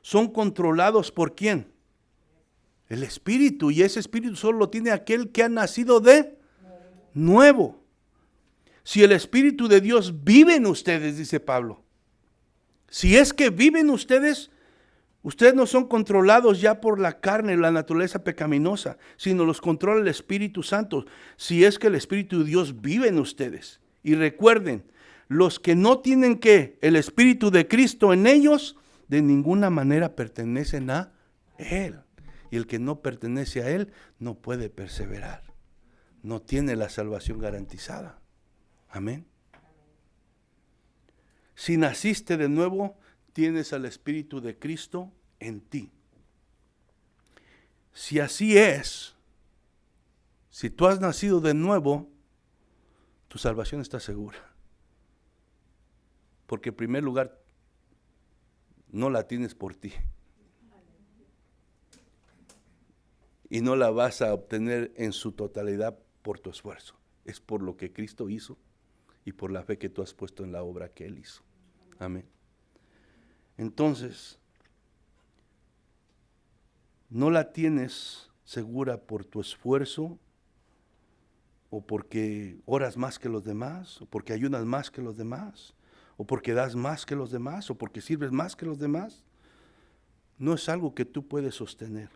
Son controlados ¿por quién? El Espíritu. Y ese Espíritu solo lo tiene aquel que ha nacido de nuevo. Si el Espíritu de Dios vive en ustedes, dice Pablo. Si es que viven ustedes, ustedes no son controlados ya por la carne, la naturaleza pecaminosa, sino los controla el Espíritu Santo. Si es que el Espíritu de Dios vive en ustedes. Y recuerden, los que no tienen el Espíritu de Cristo en ellos, de ninguna manera pertenecen a Él. Y el que no pertenece a Él no puede perseverar. No tiene la salvación garantizada. Amén. Si naciste de nuevo, tienes al Espíritu de Cristo en ti. Si así es, si tú has nacido de nuevo, tu salvación está segura. Porque en primer lugar, no la tienes por ti. Y no la vas a obtener en su totalidad por tu esfuerzo. Es por lo que Cristo hizo y por la fe que tú has puesto en la obra que Él hizo. Amén. Entonces, no la tienes segura por tu esfuerzo, o porque oras más que los demás, o porque ayunas más que los demás, o porque das más que los demás, o porque sirves más que los demás. No es algo que tú puedes sostener.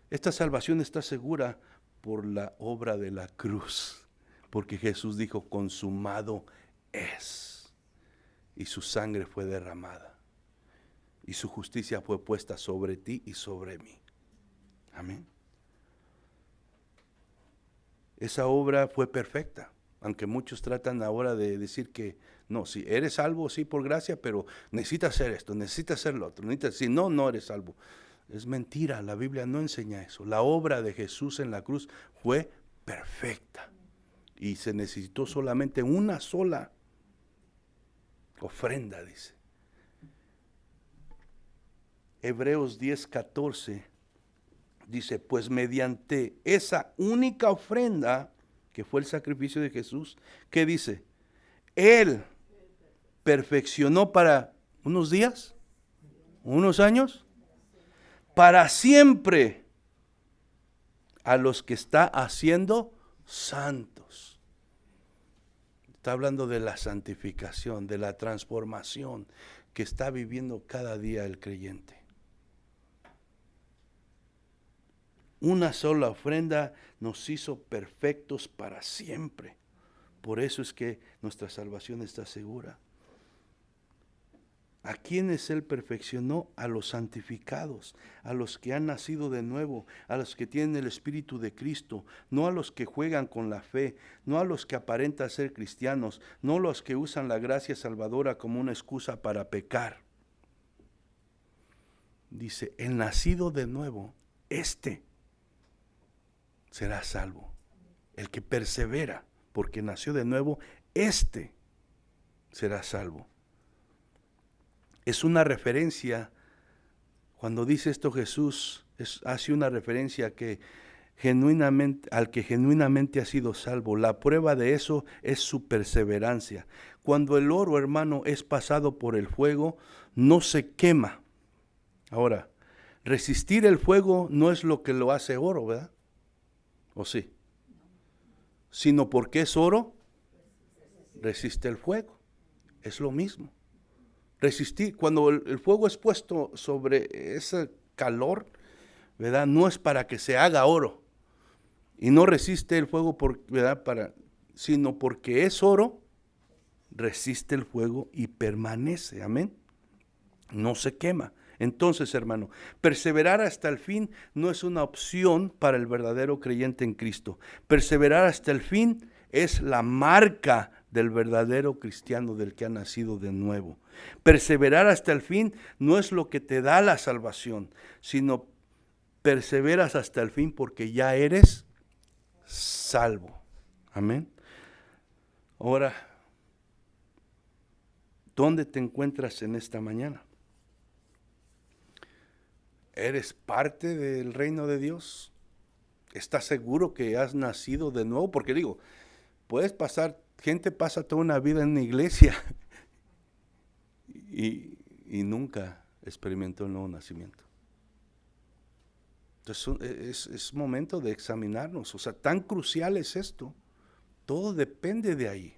Esta salvación está segura por la obra de la cruz, porque Jesús dijo, consumado es, y su sangre fue derramada, y su justicia fue puesta sobre ti y sobre mí. Amén. Esa obra fue perfecta, aunque muchos tratan ahora de decir que no, si eres salvo, sí, por gracia, pero necesitas hacer esto, necesitas hacer lo otro, si no, no eres salvo. Es mentira, la Biblia no enseña eso. La obra de Jesús en la cruz fue perfecta y se necesitó solamente una sola ofrenda, dice. Hebreos 10:14 dice, pues mediante esa única ofrenda, que fue el sacrificio de Jesús, ¿qué dice? Él perfeccionó para unos días, unos años, para siempre a los que está haciendo santos. Está hablando de la santificación, de la transformación que está viviendo cada día el creyente. Una sola ofrenda nos hizo perfectos para siempre. Por eso es que nuestra salvación está segura. ¿A quiénes Él perfeccionó? A los santificados, a los que han nacido de nuevo, a los que tienen el Espíritu de Cristo, no a los que juegan con la fe, no a los que aparentan ser cristianos, no a los que usan la gracia salvadora como una excusa para pecar. Dice, el nacido de nuevo, será salvo. El que persevera porque nació de nuevo, será salvo. Es una referencia, cuando dice esto Jesús, hace una referencia al que genuinamente ha sido salvo. La prueba de eso es su perseverancia. Cuando el oro, hermano, es pasado por el fuego, no se quema. Ahora, resistir el fuego no es lo que lo hace oro, ¿verdad? ¿O sí? Sino porque es oro, resiste el fuego. Es lo mismo. Resistir, cuando el fuego es puesto sobre ese calor, ¿verdad? No es para que se haga oro. Y no resiste el fuego, ¿verdad? Sino porque es oro, resiste el fuego y permanece. Amén. No se quema. Entonces, hermano, perseverar hasta el fin no es una opción para el verdadero creyente en Cristo. Perseverar hasta el fin es la marca del verdadero cristiano, del que ha nacido de nuevo. Perseverar hasta el fin no es lo que te da la salvación, sino perseveras hasta el fin porque ya eres salvo. Amén. Ahora, ¿dónde te encuentras en esta mañana? ¿Eres parte del reino de Dios? ¿Estás seguro que has nacido de nuevo? Porque digo, gente pasa toda una vida en la iglesia y nunca experimentó el nuevo nacimiento. Entonces es momento de examinarnos. O sea, tan crucial es esto. Todo depende de ahí.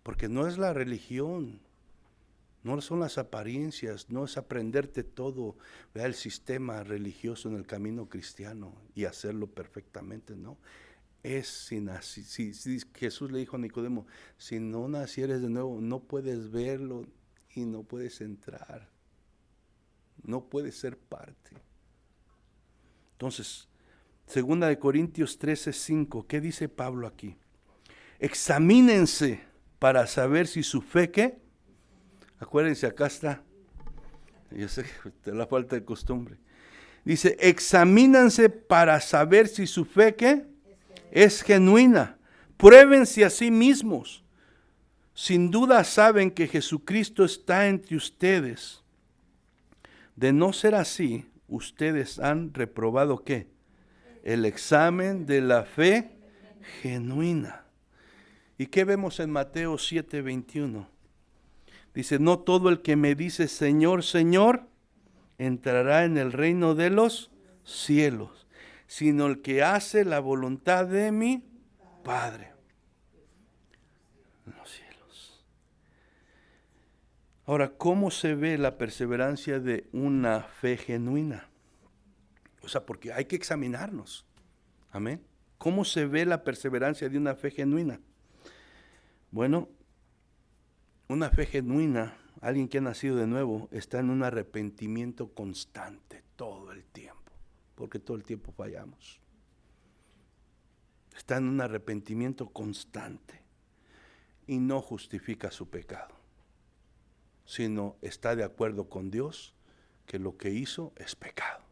Porque no es la religión, no son las apariencias, no es aprenderte todo, el sistema religioso en el camino cristiano y hacerlo perfectamente, no. Es si Jesús le dijo a Nicodemo, si no nacieres de nuevo, no puedes verlo y no puedes entrar, no puedes ser parte. Entonces, 2 Corintios 13:5, ¿qué dice Pablo aquí? Examínense para saber si su fe, ¿qué? Acuérdense, acá está. Yo sé que te la falta de costumbre. Dice, examínense para saber si su fe, ¿qué? Es genuina. Pruébense a sí mismos. Sin duda saben que Jesucristo está entre ustedes. De no ser así, ustedes han reprobado, ¿qué? El examen de la fe genuina. ¿Y qué vemos en Mateo 7:21? Dice, no todo el que me dice Señor, Señor, entrará en el reino de los cielos, sino el que hace la voluntad de mi Padre en los cielos. Ahora, ¿cómo se ve la perseverancia de una fe genuina? O sea, porque hay que examinarnos. Amén. ¿Cómo se ve la perseverancia de una fe genuina? Bueno, una fe genuina, alguien que ha nacido de nuevo, está en un arrepentimiento constante todo el tiempo, porque todo el tiempo fallamos. Está en un arrepentimiento constante y no justifica su pecado, sino está de acuerdo con Dios que lo que hizo es pecado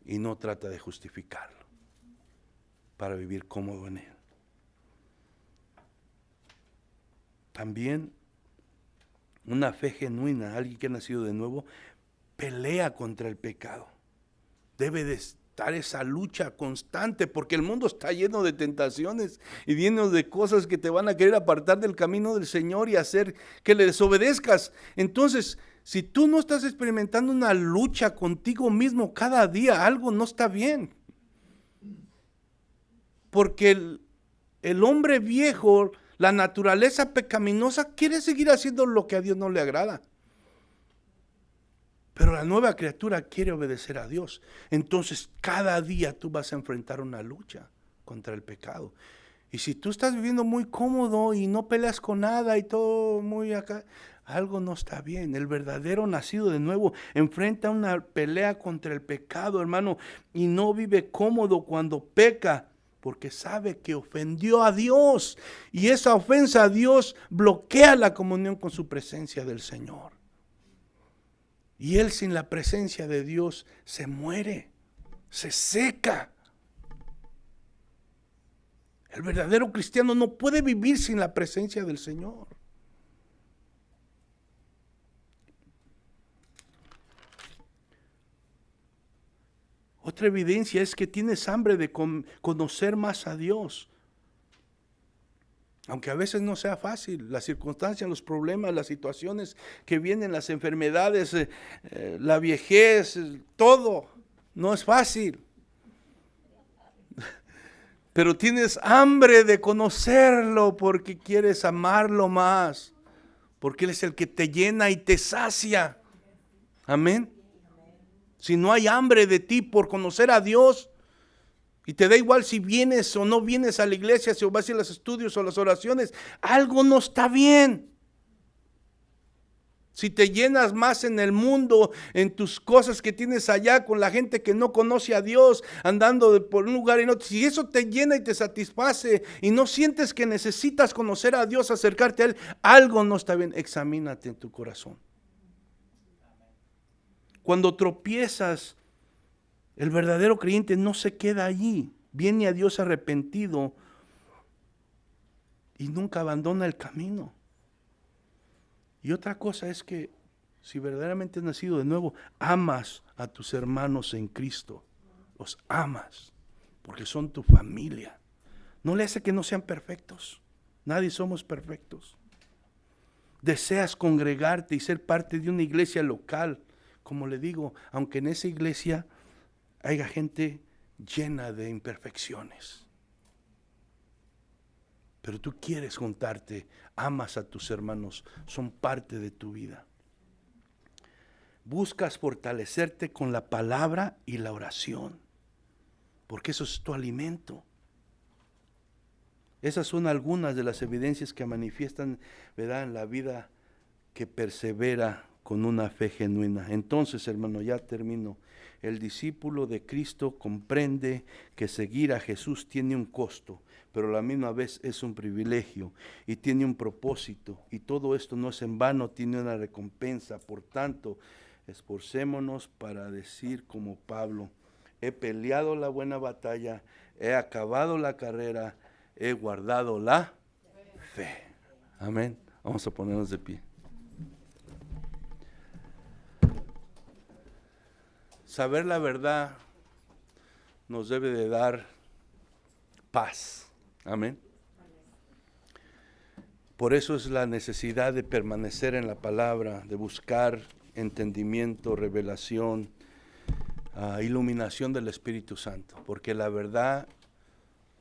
y no trata de justificarlo para vivir cómodo en él. También una fe genuina, alguien que ha nacido de nuevo, pelea contra el pecado. Debe de estar esa lucha constante, porque el mundo está lleno de tentaciones y lleno de cosas que te van a querer apartar del camino del Señor y hacer que le desobedezcas. Entonces, si tú no estás experimentando una lucha contigo mismo cada día, algo no está bien. Porque el hombre viejo, la naturaleza pecaminosa, quiere seguir haciendo lo que a Dios no le agrada. Pero la nueva criatura quiere obedecer a Dios. Entonces, cada día tú vas a enfrentar una lucha contra el pecado. Y si tú estás viviendo muy cómodo y no peleas con nada y todo muy acá, algo no está bien. El verdadero nacido de nuevo enfrenta una pelea contra el pecado, hermano, y no vive cómodo cuando peca, porque sabe que ofendió a Dios. Y esa ofensa a Dios bloquea la comunión con su presencia del Señor. Y él sin la presencia de Dios se muere, se seca. El verdadero cristiano no puede vivir sin la presencia del Señor. Otra evidencia es que tienes hambre de conocer más a Dios. Aunque a veces no sea fácil, las circunstancias, los problemas, las situaciones que vienen, las enfermedades, la viejez, todo, no es fácil. Pero tienes hambre de conocerlo porque quieres amarlo más, porque Él es el que te llena y te sacia. Amén. Si no hay hambre de ti por conocer a Dios, y te da igual si vienes o no vienes a la iglesia, si vas a ir a los estudios o las oraciones, algo no está bien. Si te llenas más en el mundo, en tus cosas que tienes allá, con la gente que no conoce a Dios, andando por un lugar y no, si eso te llena y te satisface y no sientes que necesitas conocer a Dios, acercarte a Él, algo no está bien. Examínate en tu corazón. Cuando tropiezas, el verdadero creyente no se queda allí, viene a Dios arrepentido y nunca abandona el camino. Y otra cosa es que si verdaderamente has nacido de nuevo, amas a tus hermanos en Cristo. Los amas porque son tu familia. No le hace que no sean perfectos. Nadie somos perfectos. Deseas congregarte y ser parte de una iglesia local. Como le digo, aunque en esa iglesia haya gente llena de imperfecciones. Pero tú quieres juntarte, amas a tus hermanos, son parte de tu vida. Buscas fortalecerte con la palabra y la oración, porque eso es tu alimento. Esas son algunas de las evidencias que manifiestan, ¿verdad?, en la vida que persevera con una fe genuina. Entonces, hermano, ya termino. El discípulo de Cristo comprende que seguir a Jesús tiene un costo, pero a la misma vez es un privilegio y tiene un propósito. Y todo esto no es en vano, tiene una recompensa. Por tanto, esforcémonos para decir como Pablo: he peleado la buena batalla, he acabado la carrera, he guardado la fe. Amén. Vamos a ponernos de pie. Saber la verdad nos debe de dar paz. Amén. Por eso es la necesidad de permanecer en la palabra, de buscar entendimiento, revelación, iluminación del Espíritu Santo. Porque la verdad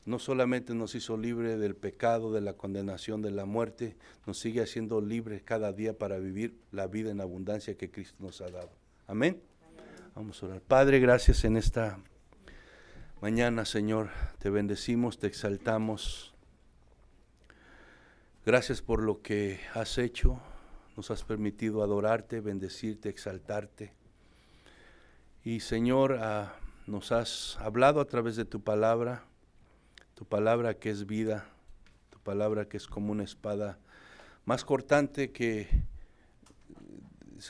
no solamente nos hizo libre del pecado, de la condenación, de la muerte, nos sigue haciendo libres cada día para vivir la vida en abundancia que Cristo nos ha dado. Amén. Vamos a orar. Padre, gracias en esta mañana, Señor. Te bendecimos, te exaltamos. Gracias por lo que has hecho. Nos has permitido adorarte, bendecirte, exaltarte. Y, Señor, nos has hablado a través de tu palabra que es vida, tu palabra que es como una espada más cortante que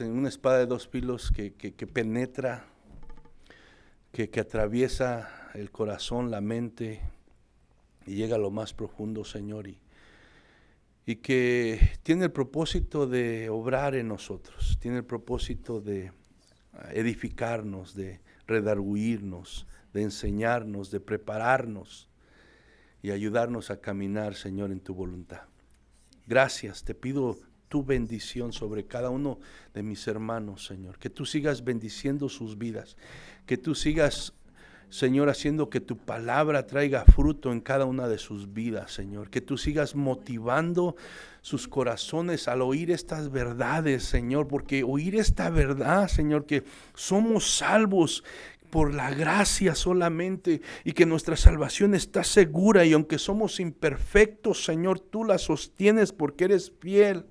una espada de dos filos que penetra, que atraviesa el corazón, la mente y llega a lo más profundo, Señor, y que tiene el propósito de obrar en nosotros, tiene el propósito de edificarnos, de redarguirnos, de enseñarnos, de prepararnos y ayudarnos a caminar, Señor, en tu voluntad. Gracias, te pido tu bendición sobre cada uno de mis hermanos, Señor. Que tú sigas bendiciendo sus vidas. Que tú sigas, Señor, haciendo que tu palabra traiga fruto en cada una de sus vidas, Señor. Que tú sigas motivando sus corazones al oír estas verdades, Señor. Porque oír esta verdad, Señor, que somos salvos por la gracia solamente y que nuestra salvación está segura, y aunque somos imperfectos, Señor, tú la sostienes porque eres fiel.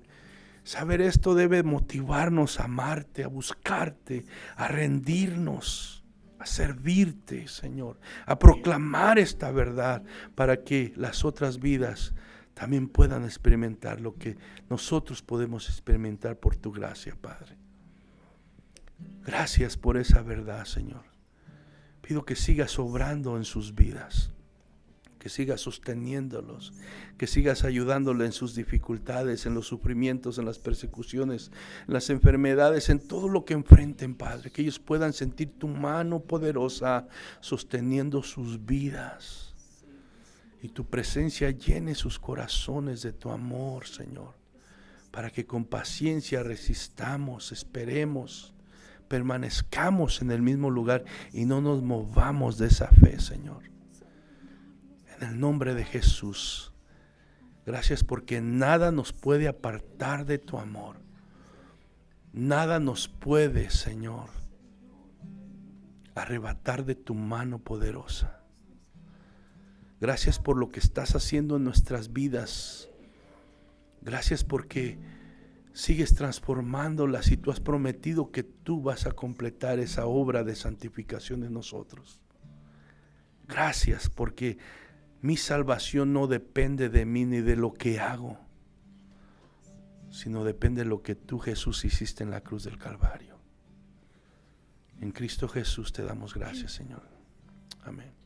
Saber esto debe motivarnos a amarte, a buscarte, a rendirnos, a servirte, Señor, a proclamar esta verdad para que las otras vidas también puedan experimentar lo que nosotros podemos experimentar por tu gracia, Padre. Gracias por esa verdad, Señor. Pido que sigas obrando en sus vidas, que sigas sosteniéndolos, que sigas ayudándoles en sus dificultades, en los sufrimientos, en las persecuciones, en las enfermedades, en todo lo que enfrenten, Padre, que ellos puedan sentir tu mano poderosa sosteniendo sus vidas y tu presencia llene sus corazones de tu amor, Señor, para que con paciencia resistamos, esperemos, permanezcamos en el mismo lugar y no nos movamos de esa fe, Señor. En el nombre de Jesús, gracias porque nada nos puede apartar de tu amor. Nada nos puede, Señor, arrebatar de tu mano poderosa. Gracias por lo que estás haciendo en nuestras vidas. Gracias porque, sigues transformándolas y tú has prometido que tú vas a completar esa obra de santificación en nosotros. Gracias, porque mi salvación no depende de mí ni de lo que hago, sino depende de lo que tú, Jesús, hiciste en la cruz del Calvario. En Cristo Jesús te damos gracias, Señor. Amén.